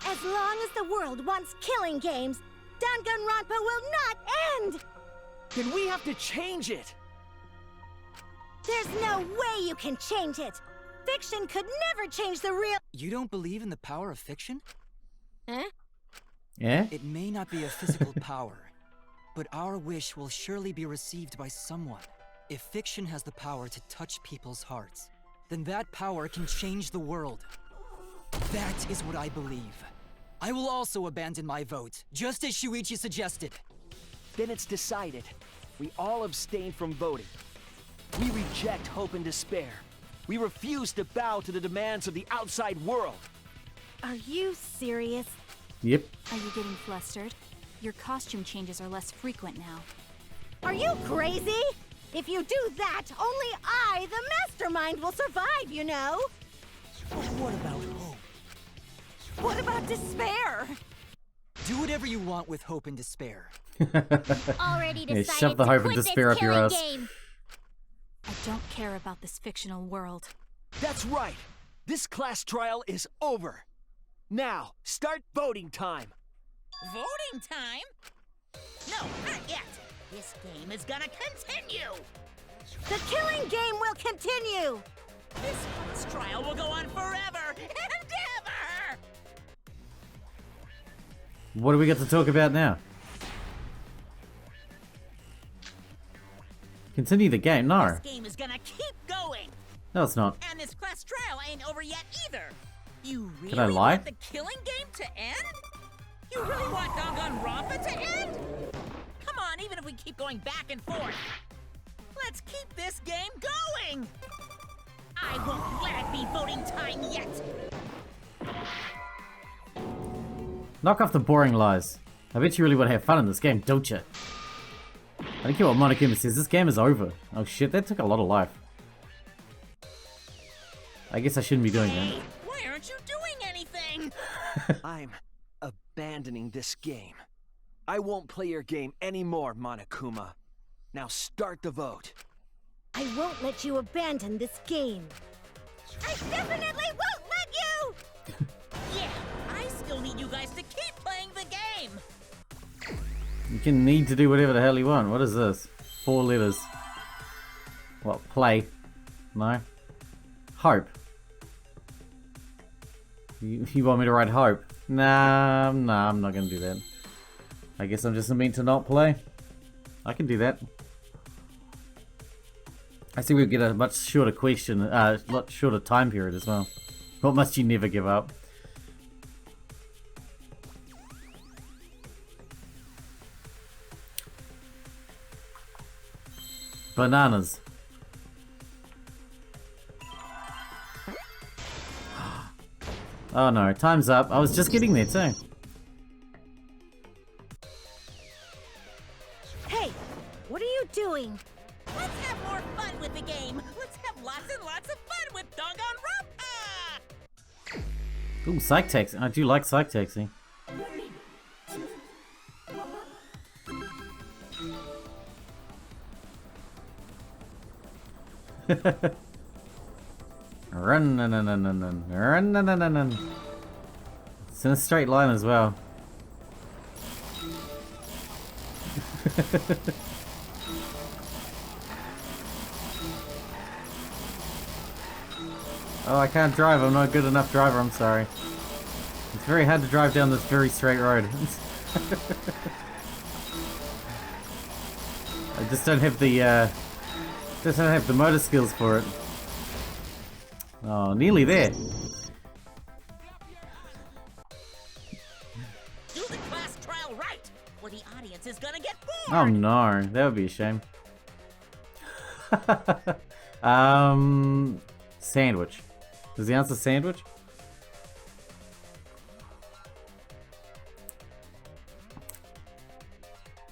As long as the world wants killing games, Danganronpa will not end! Then we have to change it. There's no way you can change it. Fiction could never change the real— You don't believe in the power of fiction? Huh? Yeah? It may not be a physical power, but our wish will surely be received by someone. If fiction has the power to touch people's hearts, then that power can change the world. That is what I believe. I will also abandon my vote, just as Shuichi suggested. Then it's decided. We all abstain from voting. We reject hope and despair. We refuse to bow to the demands of the outside world. Are you serious? Yep. Are you getting flustered? Your costume changes are less frequent now. Are you crazy? If you do that, only I, the mastermind, will survive, you know? But what about hope? What about despair? Do whatever you want with hope and despair. Already Yeah, decided shove the to hope quit and this despair up your killing ass. game. I don't care about this fictional world. That's right. This class trial is over. Now, start voting time. Voting time? No, not yet. This game is gonna continue. The killing game will continue! This class trial will go on forever and ever! What do we got to talk about now? Continue the game? No. This game is gonna keep going. No, it's not. And this class trial ain't over yet either. You really Can I lie? want the killing game to end? You really want Danganronpa to end? Come on, even if we keep going back and forth. Let's keep this game going. I won't let it be voting time yet. Knock off the boring lies. I bet you really want to have fun in this game, don't you? I don't care what Monokuma says, this game is over. Oh shit, that took a lot of life. I guess I shouldn't be doing that. Why aren't you doing anything? I'm abandoning this game. I won't play your game anymore, Monokuma. Now start the vote. I won't let you abandon this game. I definitely won't let you! Yeah, I still need you guys to keep playing the game. You can need to do whatever the hell you want. What is this? 4 letters. What, play? No? Hope. You want me to write hope? Nah, I'm not gonna do that. I guess I'm just meant to not play. I can do that. I see we'll get a much shorter question, lot shorter time period as well. What must you never give up? Bananas. Oh no, time's up. I was just getting there too. Hey, what are you doing? Let's have more fun with the game. Let's have lots and lots of fun with Danganronpa. Ooh, Psych Taxi. I do like Psych Taxi. Run. It's in a straight line as well. Oh, I can't drive. I'm not a good enough driver. I'm sorry. It's very hard to drive down this very straight road. I just don't have the motor skills for it. Oh, nearly there. Do the class trial right, or the audience is gonna get bored. Oh no, that would be a shame. Sandwich. Is the answer sandwich?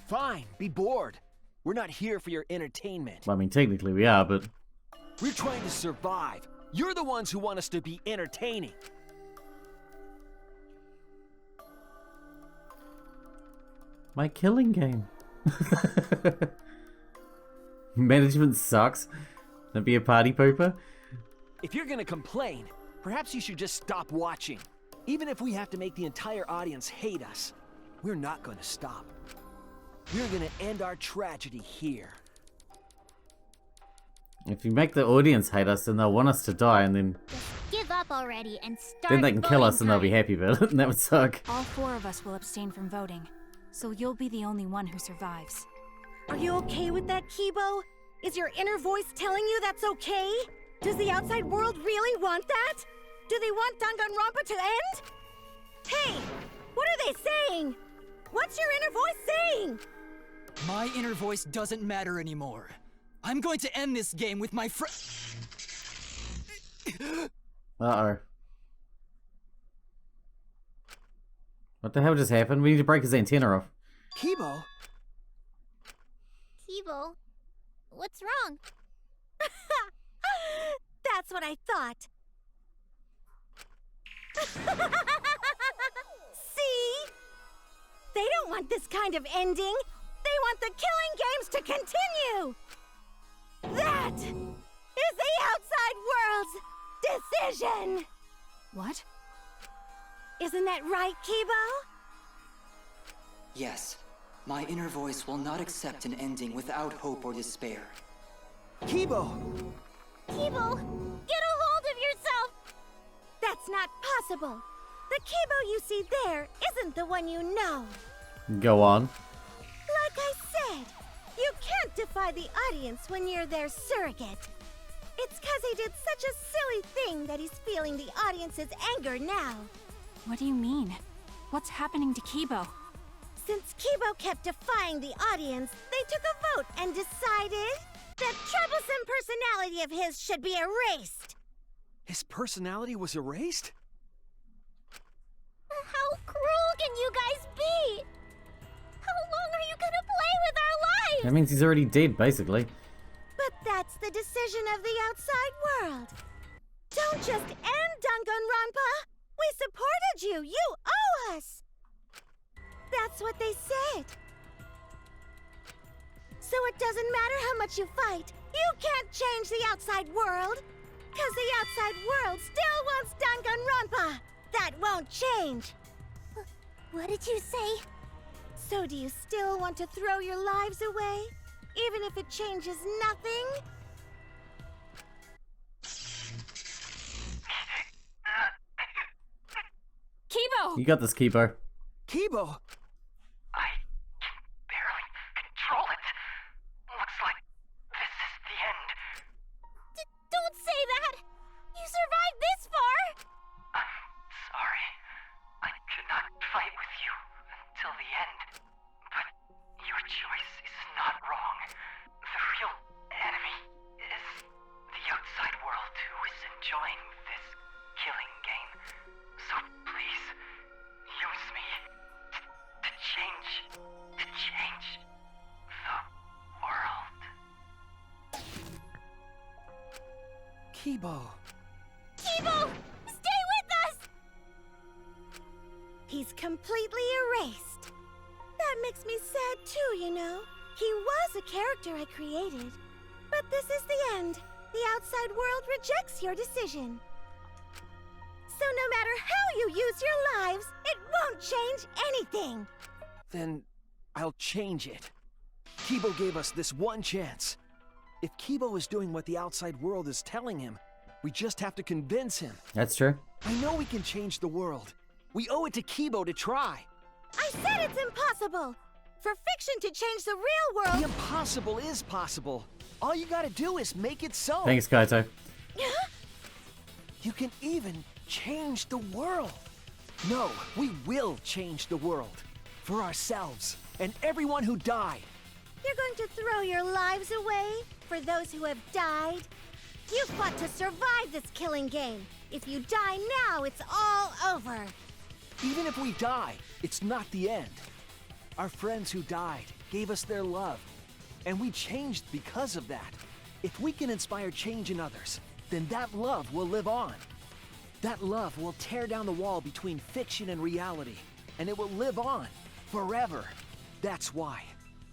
Fine, be bored. We're not here for your entertainment. Well, I mean, technically we are, but... We're trying to survive. You're the ones who want us to be entertaining. My killing game. Management sucks. Don't be a party pooper. If you're gonna complain, perhaps you should just stop watching. Even if we have to make the entire audience hate us, we're not gonna stop. We're gonna end our tragedy here. If you make the audience hate us, then they'll want us to die, and then... Give up up already and start Then they can kill us and they'll be voting happy about it, and that would suck. All 4 of us will abstain from voting, so you'll be the only one who survives. Are you okay with that, Kibo? Is your inner voice telling you that's okay? Does the outside world really want that? Do they want Danganronpa to end? Hey! What are they saying? What's your inner voice saying? My inner voice doesn't matter anymore. I'm going to end this game with my Uh-oh. What the hell just happened? We need to break his antenna off. Kibo? Kibo, what's wrong? That's what I thought. See? They don't want this kind of ending. They want the killing games to continue. That is the outside world's decision. What? Isn't that right, Kibo? Yes. My inner voice will not accept an ending without hope or despair. Kibo! Kibo, get a hold of yourself! That's not possible. The Kibo you see there isn't the one you know. Go on. Like I said, you can't defy the audience when you're their surrogate. It's 'cause he did such a silly thing that he's feeling the audience's anger now. What do you mean? What's happening to Kibo? Since Kibo kept defying the audience, they took a vote and decided that troublesome personality of his should be erased. His personality was erased? How cruel can you guys be? How long are you gonna play with our lives? That means he's already dead, basically. But that's the decision of the outside world. Don't just end Danganronpa! We supported you! You owe us! That's what they said. So it doesn't matter how much you fight, you can't change the outside world! 'Cause the outside world still wants Danganronpa! That won't change! What did you say? So do you still want to throw your lives away? Even if it changes nothing? Kibo! You got this, Kibo. Kibo! I can barely control it. Looks like this is the end. Don't say that! You survived this far! I'm sorry. I could not fight with you until the end. But your choice is not wrong. The real enemy is the outside world who is enjoying this killing game. So please, use me to change the world. Kibo. Kibo! Stay with us! He's completely erased. That makes me sad too, you know. He was a character I created. But this is the end. The outside world rejects your decision. So no matter how you use your lives, it won't change anything. Then I'll change it. Kibo gave us this one chance. If Kibo is doing what the outside world is telling him, we just have to convince him. That's true. I know we can change the world. We owe it to Kibo to try. I said it's impossible. For fiction to change the real world... The impossible is possible. All you gotta do is make it so. Thanks, Kaito. You can even change the world. No, we will change the world. For ourselves and everyone who died. You're going to throw your lives away for those who have died? You fought to survive this killing game. If you die now, it's all over. Even if we die, it's not the end. Our friends who died gave us their love, and we changed because of that. If we can inspire change in others, then that love will live on. That love will tear down the wall between fiction and reality, and it will live on forever. That's why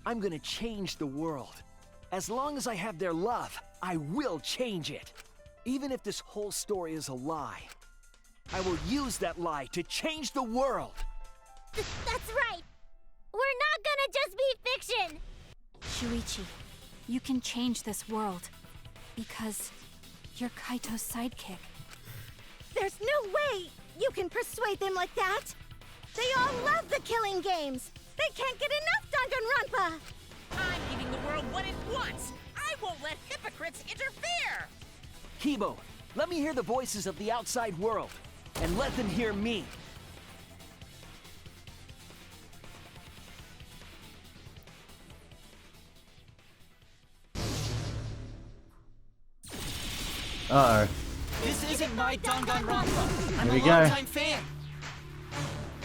I'm gonna change the world. As long as I have their love, I will change it. Even if this whole story is a lie, I will use that lie to change the world. That's right. We're not gonna just be fiction. Shuichi, you can change this world. Because you're Kaito's sidekick. There's no way you can persuade them like that. They all love the killing games. They can't get enough Danganronpa. I'm giving the world what it wants. I won't let hypocrites interfere. Kibo, let me hear the voices of the outside world, and let them hear me. Uh-oh. This isn't my Danganronpa. I'm Here we a go. longtime fan.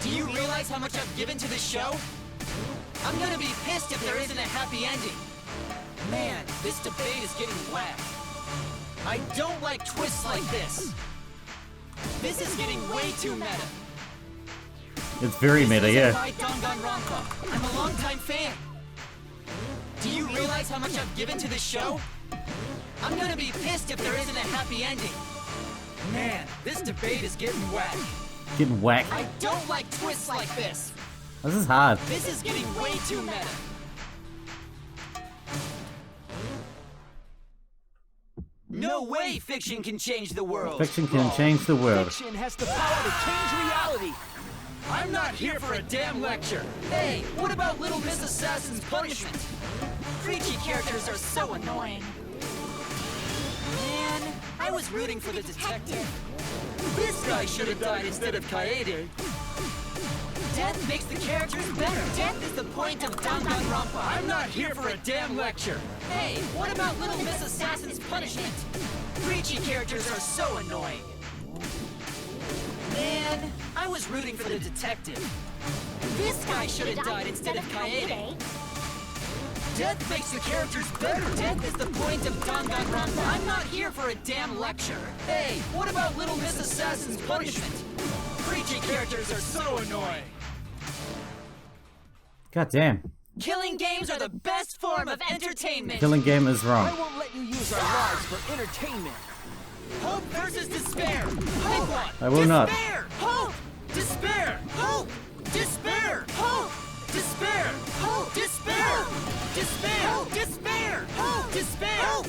Do you realize how much I've given to this show? I'm gonna be pissed if there isn't a happy ending. Man, this debate is getting whack. I don't like twists like this. This is getting way too meta. It's very meta, This yeah. isn't my Danganronpa. I'm a longtime fan. Do you realize how much I've given to this show? I'm gonna be pissed if there isn't a happy ending. Man, this debate is getting whack. Getting whacked. I don't like twists like this. This is hard. This is getting way too meta. No way fiction can change the world. Fiction can change the world. Fiction has the power to change reality. I'm not here for a damn lecture. Hey, what about Little Miss Assassin's punishment? Preachy characters are so annoying. Man, I was rooting for the detective. This guy should have died instead of Kaede. Death makes the characters better. Death is the point of Danganronpa. I'm not here for a damn lecture. Hey, what about Little Miss Assassin's punishment? Preachy characters are so annoying. Man, I was rooting for the detective. This guy should have died instead of Kaede. Death makes the characters better. Death is the point of Danganronpa. I'm not here for a damn lecture. Hey, what about Little Miss Assassin's punishment? Preachy characters are so annoying. God damn. Killing games are the best form of entertainment. Killing game is wrong. I won't let you use our lives for entertainment. Hope versus despair. Pick one. I will not. Despair. Hope. Despair. Hope. Despair. Hope. Despair. Hope. Despair. Despair. Despair. Hope. Despair.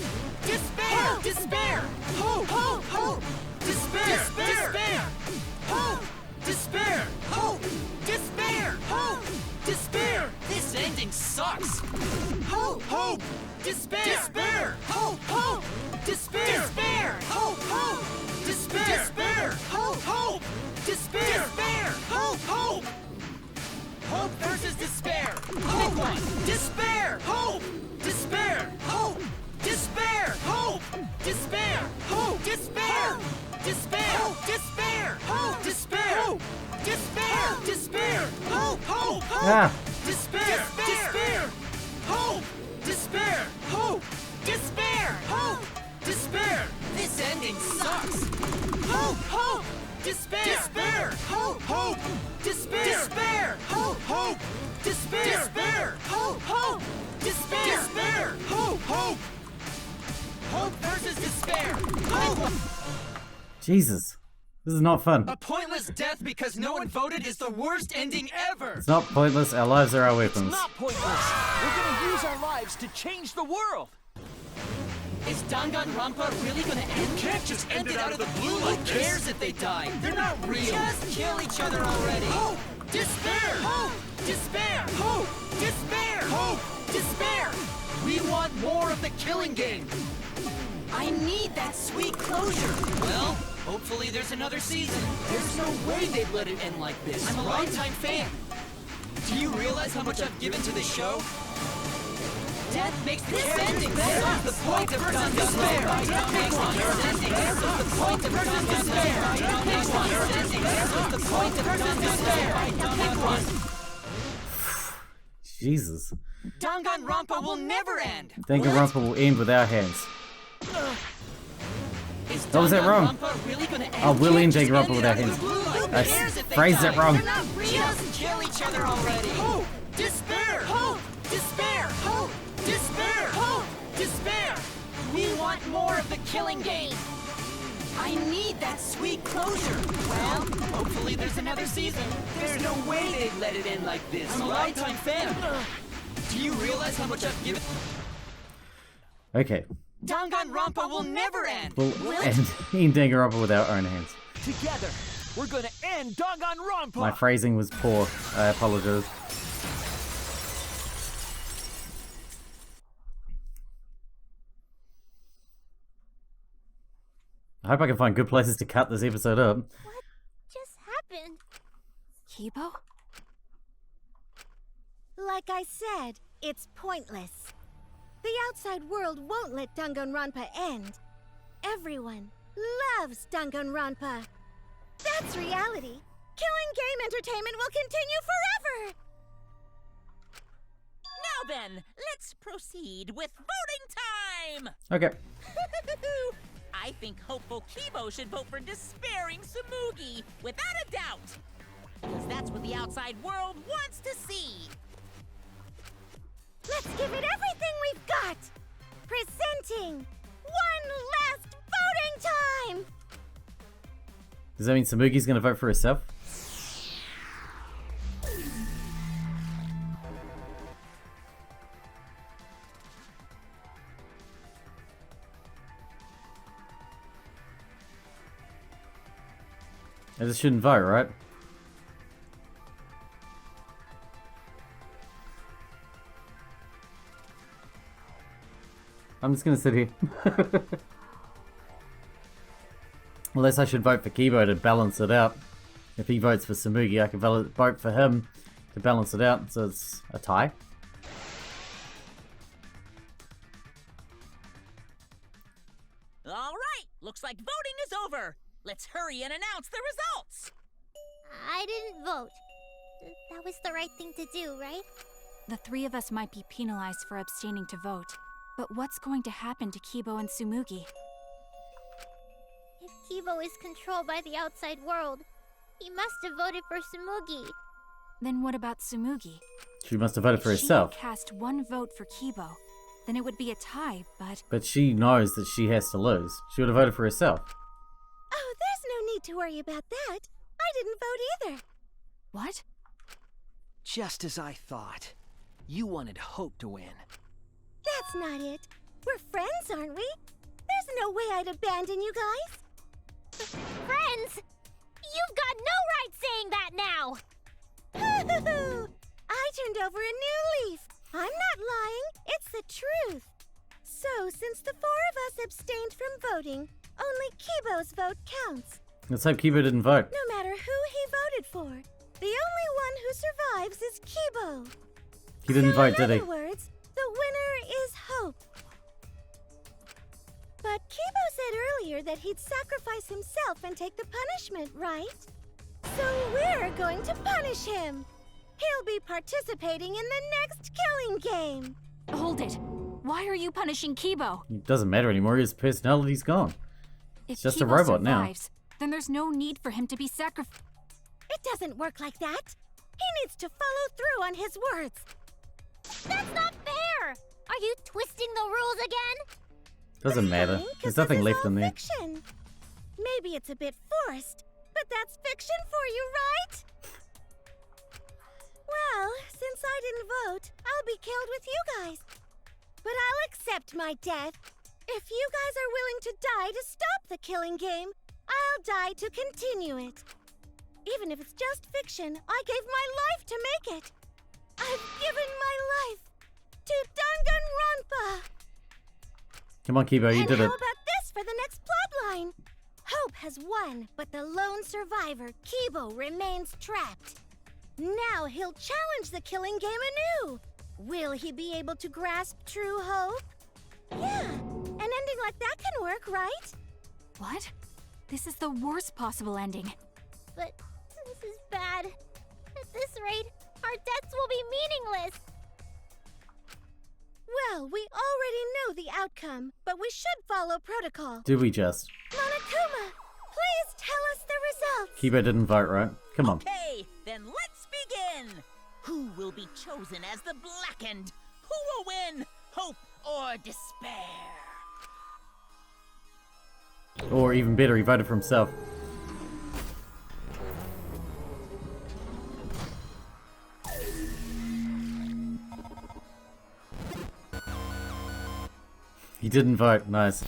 Despair. Despair. Hope. Hope. Hope. Despair. Despair. Hope. Despair. Hope. Despair. Hope. Despair. This ending sucks. Hope. Hope. Despair. Despair. Hope. Hope. Despair. Despair. Hope. Hope. Despair. Despair. Hope. Hope. Despair. Despair. Hope. Hope. Hope versus despair. Pick one. Despair. Hope. Despair. Hope. Despair. Hope. Despair. Hope. Despair. Despair. Despair. Hope. Despair. Despair. Despair. Hope. Hope. Hope. Ah. Despair. Despair. Hope. Despair. Hope. Despair. Hope. Despair. This ending sucks. Hope. Hope. Despair. Despair. Hope. Hope. Despair. Despair. Hope. Hope. Despair. Despair. Hope. Hope. Despair. Despair. Hope. Hope. Hope versus despair. Hope. Jesus. This is not fun. A pointless death because no one voted is the worst ending ever. It's not pointless. Our lives are our weapons. It's not pointless. We're gonna use our lives to change the world. Is Danganronpa really gonna end? You can't just end it out of the blue like this. Who cares if they die? They're not real. Just kill each other already. Hope. Despair. Hope. Despair. Hope. Despair. Hope. Despair. We want more of the killing game. I need that sweet closure. Well, hopefully there's another season. There's no way they'd let it end like this. I'm a longtime fan. Do you realize how much I've given to this show? Death makes the ending. This is the point of Danganronpa. Death makes the ending. This is the point of Danganronpa. Death makes the ending. This is the point of Danganronpa. Jesus. Danganronpa will never end. Danganronpa will end with our hands. Is Oh, was that wrong? Danganronpa really gonna end? Oh, we'll end Just Danganronpa end with it our out of hands. the blue like I this. Cares if they phrased die? it wrong. They're not real. Just kill each other already. Hope. Despair. Hope. Despair. Hope. Despair. Hope. Despair. We want more of the killing game. I need that sweet closure. Well, hopefully there's another season. There's no way they'd let it end like this. I'm a longtime fan. Do you realize how much I've given? Okay. Danganronpa will never end. We'll end Danganronpa with our own hands. Together, we're gonna end Danganronpa! My phrasing was poor. I apologize. I hope I can find good places to cut this episode up. What just happened? Kibo? Like I said, it's pointless. The outside world won't let Danganronpa end. Everyone loves Danganronpa. That's reality. Killing game entertainment will continue forever! Now then, let's proceed with voting time! Okay. I think hopeful Kibo should vote for despairing Tsumugi, without a doubt! Because that's what the outside world wants to see! Let's give it everything we've got! Presenting one last voting time! Does that mean Tsumugi's gonna vote for herself? I just shouldn't vote, right? I'm just gonna sit here. Unless I should vote for Kibo to balance it out. If he votes for Tsumugi, I can vote for him to balance it out, so it's a tie. All right, looks like voting is over. Let's hurry and announce the results. I didn't vote. That was the right thing to do, right? The three of us might be penalized for abstaining to vote. But what's going to happen to Kibo and Tsumugi? If Kibo is controlled by the outside world, he must have voted for Tsumugi. Then what about Tsumugi? She must have voted for herself. If she cast one vote for Kibo, then it would be a tie, but... But she knows that she has to lose. She would have voted for herself. Oh, there's no need to worry about that. I didn't vote either. What? Just as I thought. You wanted Hope to win. That's not it. We're friends, aren't we? There's no way I'd abandon you guys. Friends? You've got no right saying that now! I turned over a new leaf. I'm not lying. It's the truth. So, since the four of us abstained from voting, only Kibo's vote counts. Let's hope Kibo didn't vote. No matter who he voted for, the only one who survives is Kibo. He didn't vote, did he? In other words, the winner is Hope. But Kibo said earlier that he'd sacrifice himself and take the punishment, right? So we're going to punish him. He'll be participating in the next killing game. Hold it. Why are you punishing Kibo? It doesn't matter anymore. His personality's gone. It's just Kibo a robot survives, then there's no need for him to be sacrificed. It doesn't work like that. He needs to follow through on his words. That's not fair! Are you twisting the rules again? Doesn't matter. There's nothing left in there. Fiction. Maybe it's a bit forced, but that's fiction for you, right? Well, since I didn't vote, I'll be killed with you guys. But I'll accept my death. If you guys are willing to die to stop the killing game, I'll die to continue it. Even if it's just fiction, I gave my life to make it. I've given my life to Danganronpa. Come on, Kibo, you And did how it. about this for the next plotline? Hope has won, but the lone survivor, Kibo, remains trapped. Now he'll challenge the killing game anew. Will he be able to grasp true hope? Yeah, an ending like that can work, right? What? This is the worst possible ending. But this is bad. At this rate, our deaths will be meaningless. Well, we already know the outcome, but we should follow protocol. Do we just? Monokuma, please tell us the results. Kibo didn't vote, right? Come on. Okay, then let's begin. Who will be chosen as the Blackened? Who will win? Hope or despair? Or even better, he voted for himself. He didn't vote. Nice.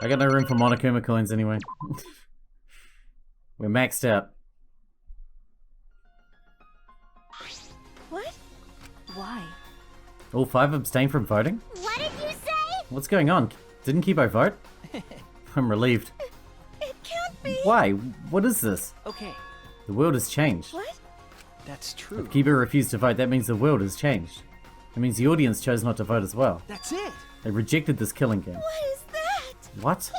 I got no room for Monokuma coins anyway. We're maxed out. What? Why? All 5 abstain from voting? What did you say? What's going on? Didn't Kibo vote? I'm relieved. It can't be. Why? What is this? Okay, The world has changed. What? that's true. If Kibo refused to vote, that means the world has changed. It means the audience chose not to vote as well. That's it. They rejected this killing game. What is that? What?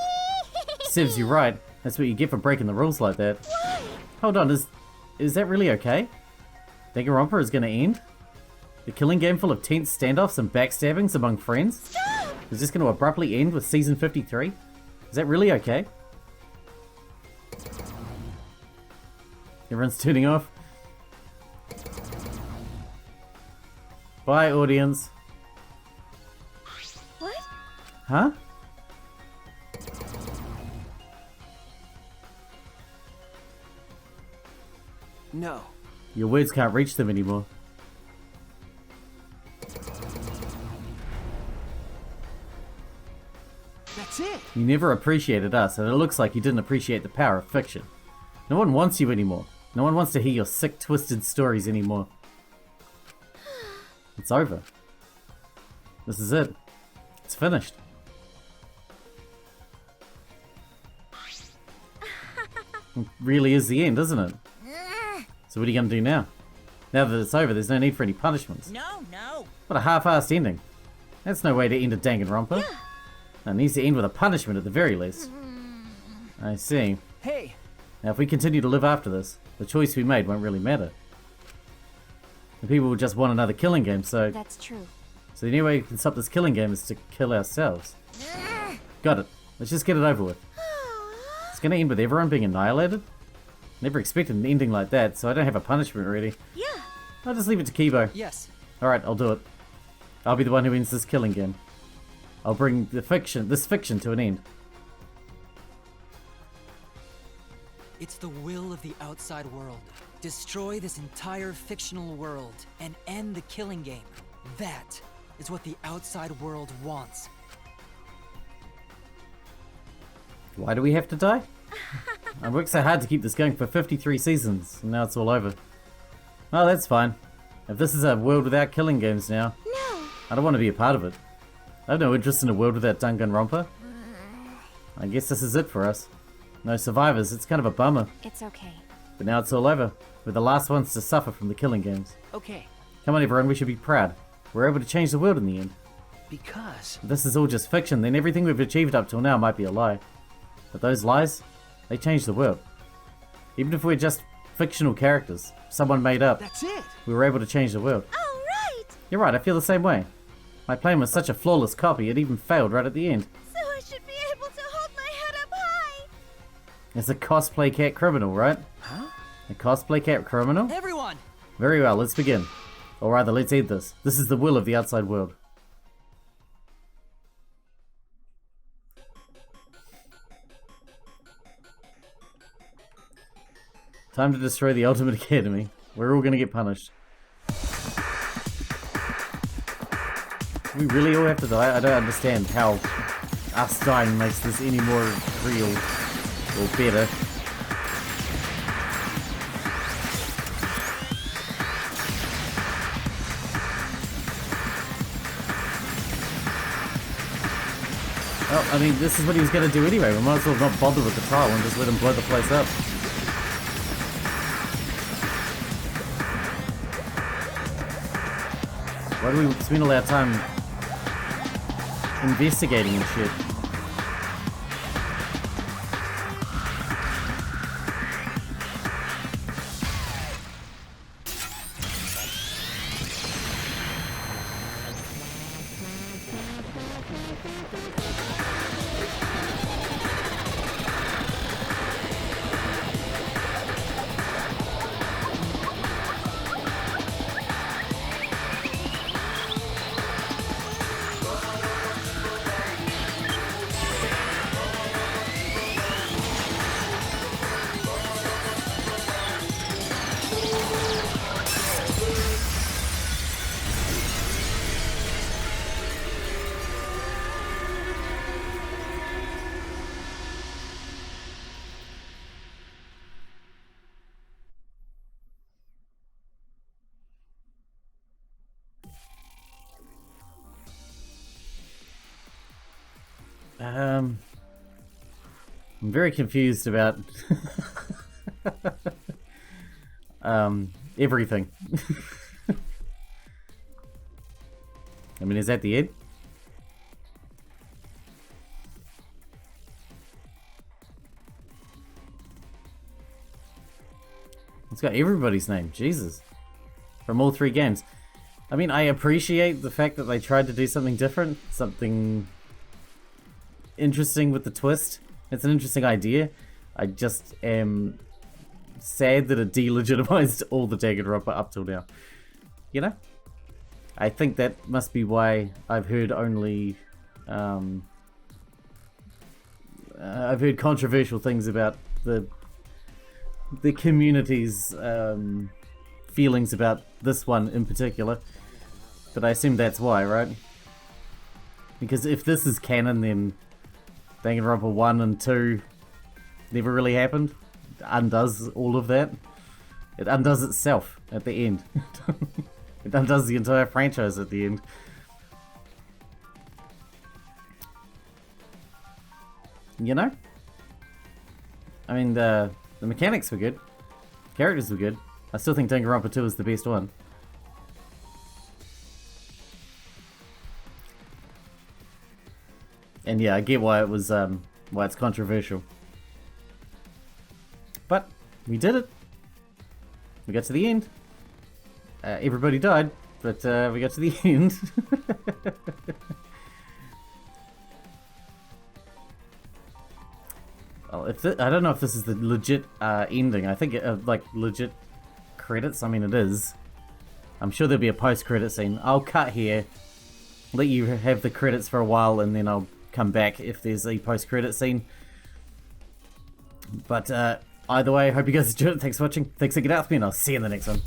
Sivs, you're right. That's what you get for breaking the rules like that. Why? Hold on, is that really okay? Danganronpa is gonna end? The killing game full of tense standoffs and backstabbings among friends? Stop! Is this gonna abruptly end with season 53? Is that really okay? Everyone's tuning off. Bye, audience. What? Huh? No. Your words can't reach them anymore. That's it. You never appreciated us, and it looks like you didn't appreciate the power of fiction. No one wants you anymore. No one wants to hear your sick, twisted stories anymore. It's over. This is it. It's finished. It really is the end, isn't it? So what are you going to do now? Now that it's over, there's no need for any punishments. No, no. What a half-assed ending. That's no way to end a Danganronpa. Yeah. It needs to end with a punishment at the very least. I see. Hey! Now if we continue to live after this, the choice we made won't really matter. The people will just want another killing game, so... That's true. So the only way we can stop this killing game is to kill ourselves. Got it. Let's just get it over with. It's gonna end with everyone being annihilated? Never expected an ending like that, so I don't have a punishment ready. Yeah. I'll just leave it to Kibo. Yes. Alright, I'll do it. I'll be the one who ends this killing game. I'll bring this fiction to an end. It's the will of the outside world. Destroy this entire fictional world and end the killing game. That is what the outside world wants. Why do we have to die? I worked so hard to keep this going for 53 seasons, and now it's all over. Oh, that's fine. If this is a world without killing games now, No. I don't want to be a part of it. I have no interest in a world without Danganronpa. I guess this is it for us. No survivors, it's kind of a bummer. It's okay. But now it's all over. We're the last ones to suffer from the killing games. Okay. Come on everyone, we should be proud. We're able to change the world in the end. Because... If this is all just fiction, then everything we've achieved up till now might be a lie. But those lies, they change the world. Even if we're just fictional characters, someone made up, That's it. we were able to change the world. All right. You're right, I feel the same way. My plan was such a flawless copy, it even failed right at the end. So I should be able to hold my head up high. It's a cosplay cat criminal, right? Huh? A cosplay cat criminal? Everyone! Very well, let's begin. Or rather, let's end this. This is the will of the outside world. Time to destroy the Ultimate Academy. We're all gonna get punished. We really all have to die? I don't understand how us dying makes this any more real or better. Well, I mean, this is what he was going to do anyway. We might as well not bother with the trial and just let him blow the place up. Why do we spend all our time investigating and shit? I'm very confused about everything. I mean, is that the end? It's got everybody's name, Jesus. From all three games. I mean, I appreciate the fact that they tried to do something different, something interesting with the twist. It's an interesting idea. I just am sad that it delegitimized all the Danganronpa up till now. You know? I think that must be why I've heard only... I've heard controversial things about the community's feelings about this one in particular. But I assume that's why, right? Because if this is canon, then Danganronpa 1 and 2 never really happened. It undoes all of that. It undoes itself at the end. It undoes the entire franchise at the end. You know? I mean, the mechanics were good. The characters were good. I still think Danganronpa 2 is the best one. And yeah, I get why it was why it's controversial. But we did it. We got to the end. Everybody died, but we got to the end. Well, I don't know if this is the legit ending. I think like legit credits. I mean, it is. I'm sure there'll be a post-credit scene. I'll cut here, let you have the credits for a while, and then I'll come back if there's a post-credit scene. But either way, I hope you guys enjoyed it. Thanks for watching. Thanks for getting out with me, and I'll see you in the next one.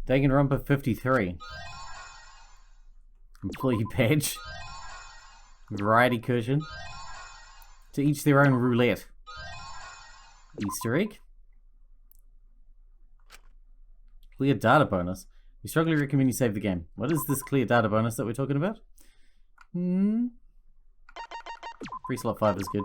Danganronpa 53. Employee badge. Variety cushion. To each their own roulette. Easter egg. Clear data bonus. We strongly recommend you save the game. What is this clear data bonus that we're talking about? Free slot 5 is good.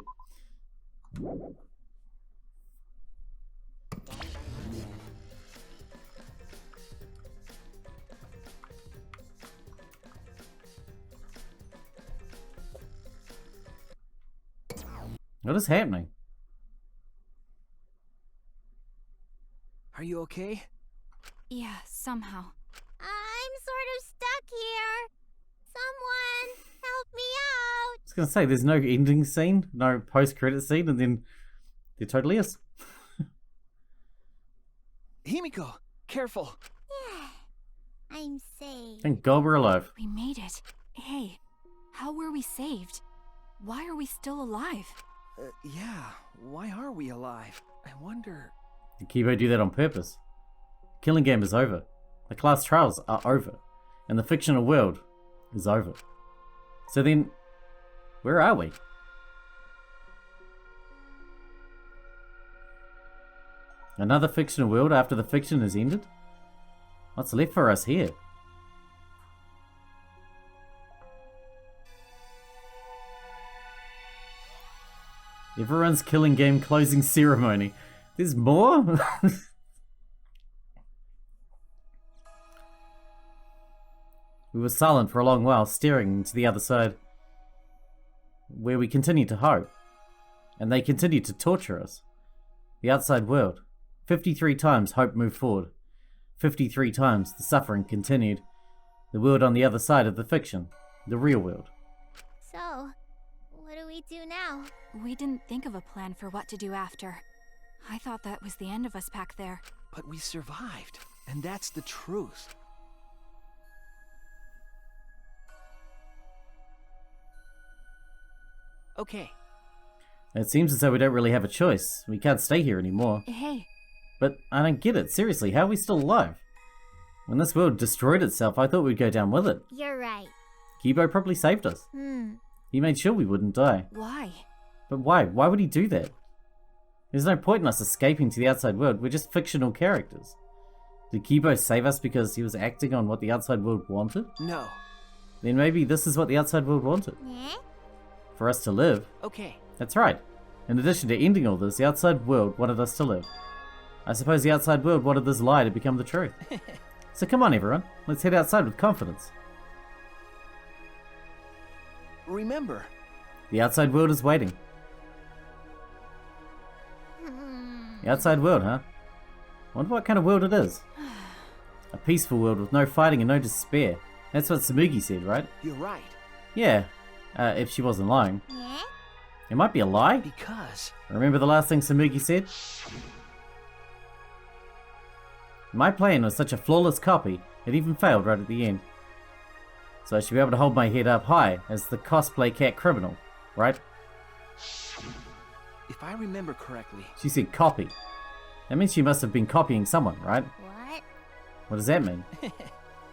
What is happening? Are you okay? Yeah, somehow. I'm sort of stuck here. Someone help me out. I was gonna say, there's no ending scene, no post-credit scene, and then there totally is. Himiko, careful. Yeah, I'm safe. Thank God we're alive. We made it. Hey, how were we saved? Why are we still alive? Yeah, why are we alive? I wonder... Did Kibo do that on purpose? Killing game is over. The class trials are over. And the fictional world is over. So then, where are we? Another fictional world after the fiction has ended? What's left for us here? Everyone's killing game closing ceremony. There's more? We were silent for a long while, staring into the other side, where we continued to hope. And they continued to torture us. The outside world. 53 times hope moved forward. 53 times the suffering continued. The world on the other side of the fiction. The real world. So, what do we do now? We didn't think of a plan for what to do after. I thought that was the end of us back there. But we survived, and that's the truth. Okay. It seems as though we don't really have a choice. We can't stay here anymore. Hey. But I don't get it. Seriously, how are we still alive? When this world destroyed itself, I thought we'd go down with it. You're right. Kibo probably saved us. He made sure we wouldn't die. Why? But why? Why would he do that? There's no point in us escaping to the outside world. We're just fictional characters. Did Kibo save us because he was acting on what the outside world wanted? No. Then maybe this is what the outside world wanted. For us to live. Okay. That's right. In addition to ending all this, the outside world wanted us to live. I suppose the outside world wanted this lie to become the truth. So come on everyone, let's head outside with confidence. Remember, the outside world is waiting. The outside world, huh? Wonder what kind of world it is. A peaceful world with no fighting and no despair. That's what Tsumugi said, right? You're right. Yeah, if she wasn't lying. It might be a lie. Because... Remember the last thing Tsumugi said? My plan was such a flawless copy, it even failed right at the end. So I should be able to hold my head up high as the cosplay cat criminal, right? If I remember correctly... She said copy. That means she must have been copying someone, right? What? What does that mean?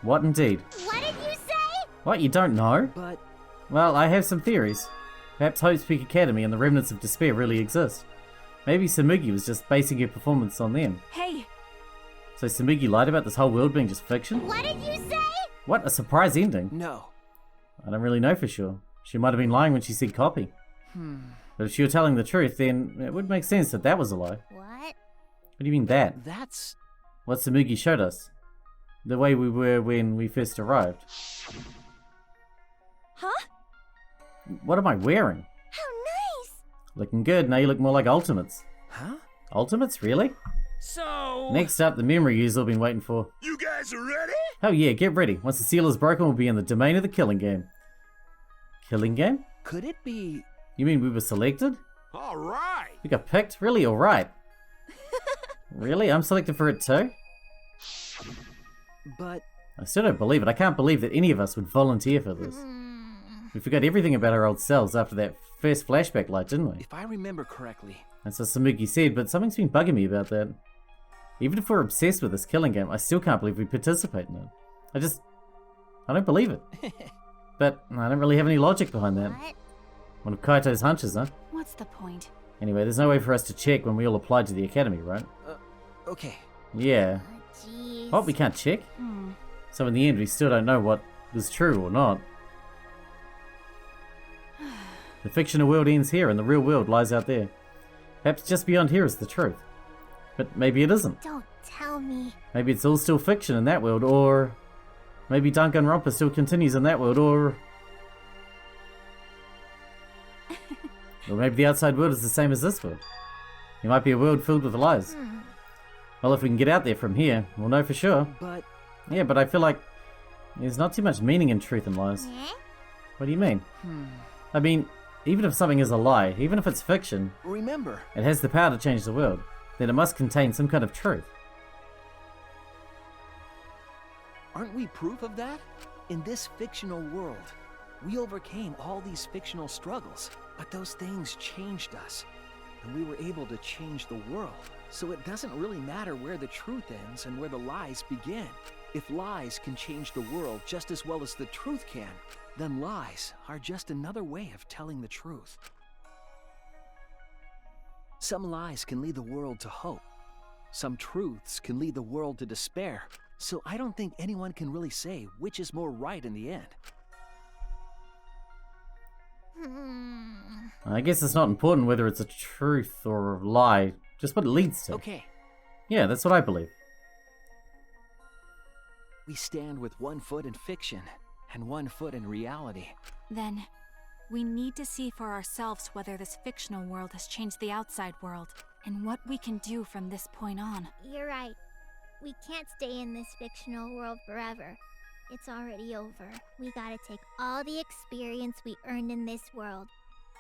What indeed? What did you say? What, you don't know? But... Well, I have some theories. Perhaps Hope's Peak Academy and the Remnants of Despair really exist. Maybe Tsumugi was just basing her performance on them. Hey! So Tsumugi lied about this whole world being just fiction? What did you say? What? A surprise ending? No. I don't really know for sure. She might have been lying when she said copy. But if she were telling the truth, then it would make sense that that was a lie. What? What do you mean that? That's... what Tsumugi showed us. The way we were when we first arrived. Huh? What am I wearing? How nice! Looking good, now you look more like Ultimates. Huh? Ultimates, really? So... Next up, the memory you've all been waiting for. You guys are ready? Oh yeah, get ready. Once the seal is broken, we'll be in the domain of the killing game. Killing game? Could it be... You mean we were selected? Alright! We got picked? Really? Alright. Really? I'm selected for it too? But... I still don't believe it. I can't believe that any of us would volunteer for this. We forgot everything about our old selves after that first flashback light, didn't we? If I remember correctly... That's what Tsumugi said, but something's been bugging me about that. Even if we're obsessed with this killing game, I still can't believe we participate in it. I don't believe it. But I don't really have any logic behind that. What? One of Kaito's hunches, huh? What's That's the point. Anyway, there's no way for us to check when we all applied to the academy, right? Okay. Yeah. Jeez. Oh, we can't check? So in the end, we still don't know what is true or not. The fictional world ends here and the real world lies out there. Perhaps just beyond here is the truth. But maybe it isn't. Don't tell me. Maybe it's all still fiction in that world, or maybe Danganronpa still continues in that world, or maybe the outside world is the same as this world. It might be a world filled with lies. Well, if we can get out there from here, we'll know for sure. But... Yeah, but I feel like there's not too much meaning in truth and lies. What do you mean? I mean, even if something is a lie, even if it's fiction, remember, it has the power to change the world. Then it must contain some kind of truth. Aren't we proof of that? In this fictional world, we overcame all these fictional struggles, but those things changed us, and we were able to change the world. So it doesn't really matter where the truth ends and where the lies begin. If lies can change the world just as well as the truth can, then lies are just another way of telling the truth. Some lies can lead the world to hope. Some truths can lead the world to despair. So I don't think anyone can really say which is more right in the end. I guess it's not important whether it's a truth or a lie, just what it leads to. Okay. Yeah, that's what I believe. We stand with one foot in fiction and one foot in reality. Then, we need to see for ourselves whether this fictional world has changed the outside world, and what we can do from this point on. You're right. We can't stay in this fictional world forever. It's already over. We gotta take all the experience we earned in this world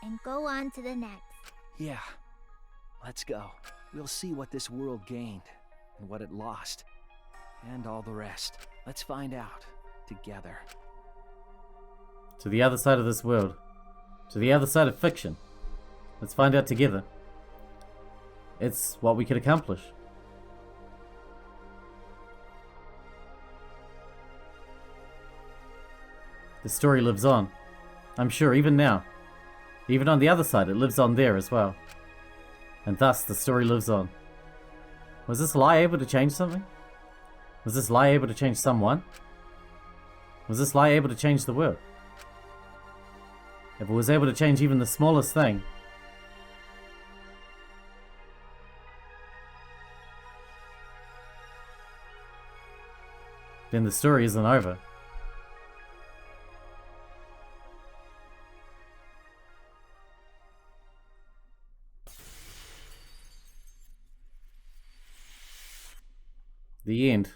and go on to the next. Yeah. Let's go. We'll see what this world gained and what it lost. And all the rest. Let's find out together. To the other side of this world. To the other side of fiction. Let's find out together. It's what we could accomplish. The story lives on. I'm sure even now. Even on the other side, it lives on there as well. And thus, the story lives on. Was this lie able to change something? Was this lie able to change someone? Was this lie able to change the world? If it was able to change even the smallest thing, then the story isn't over. The end.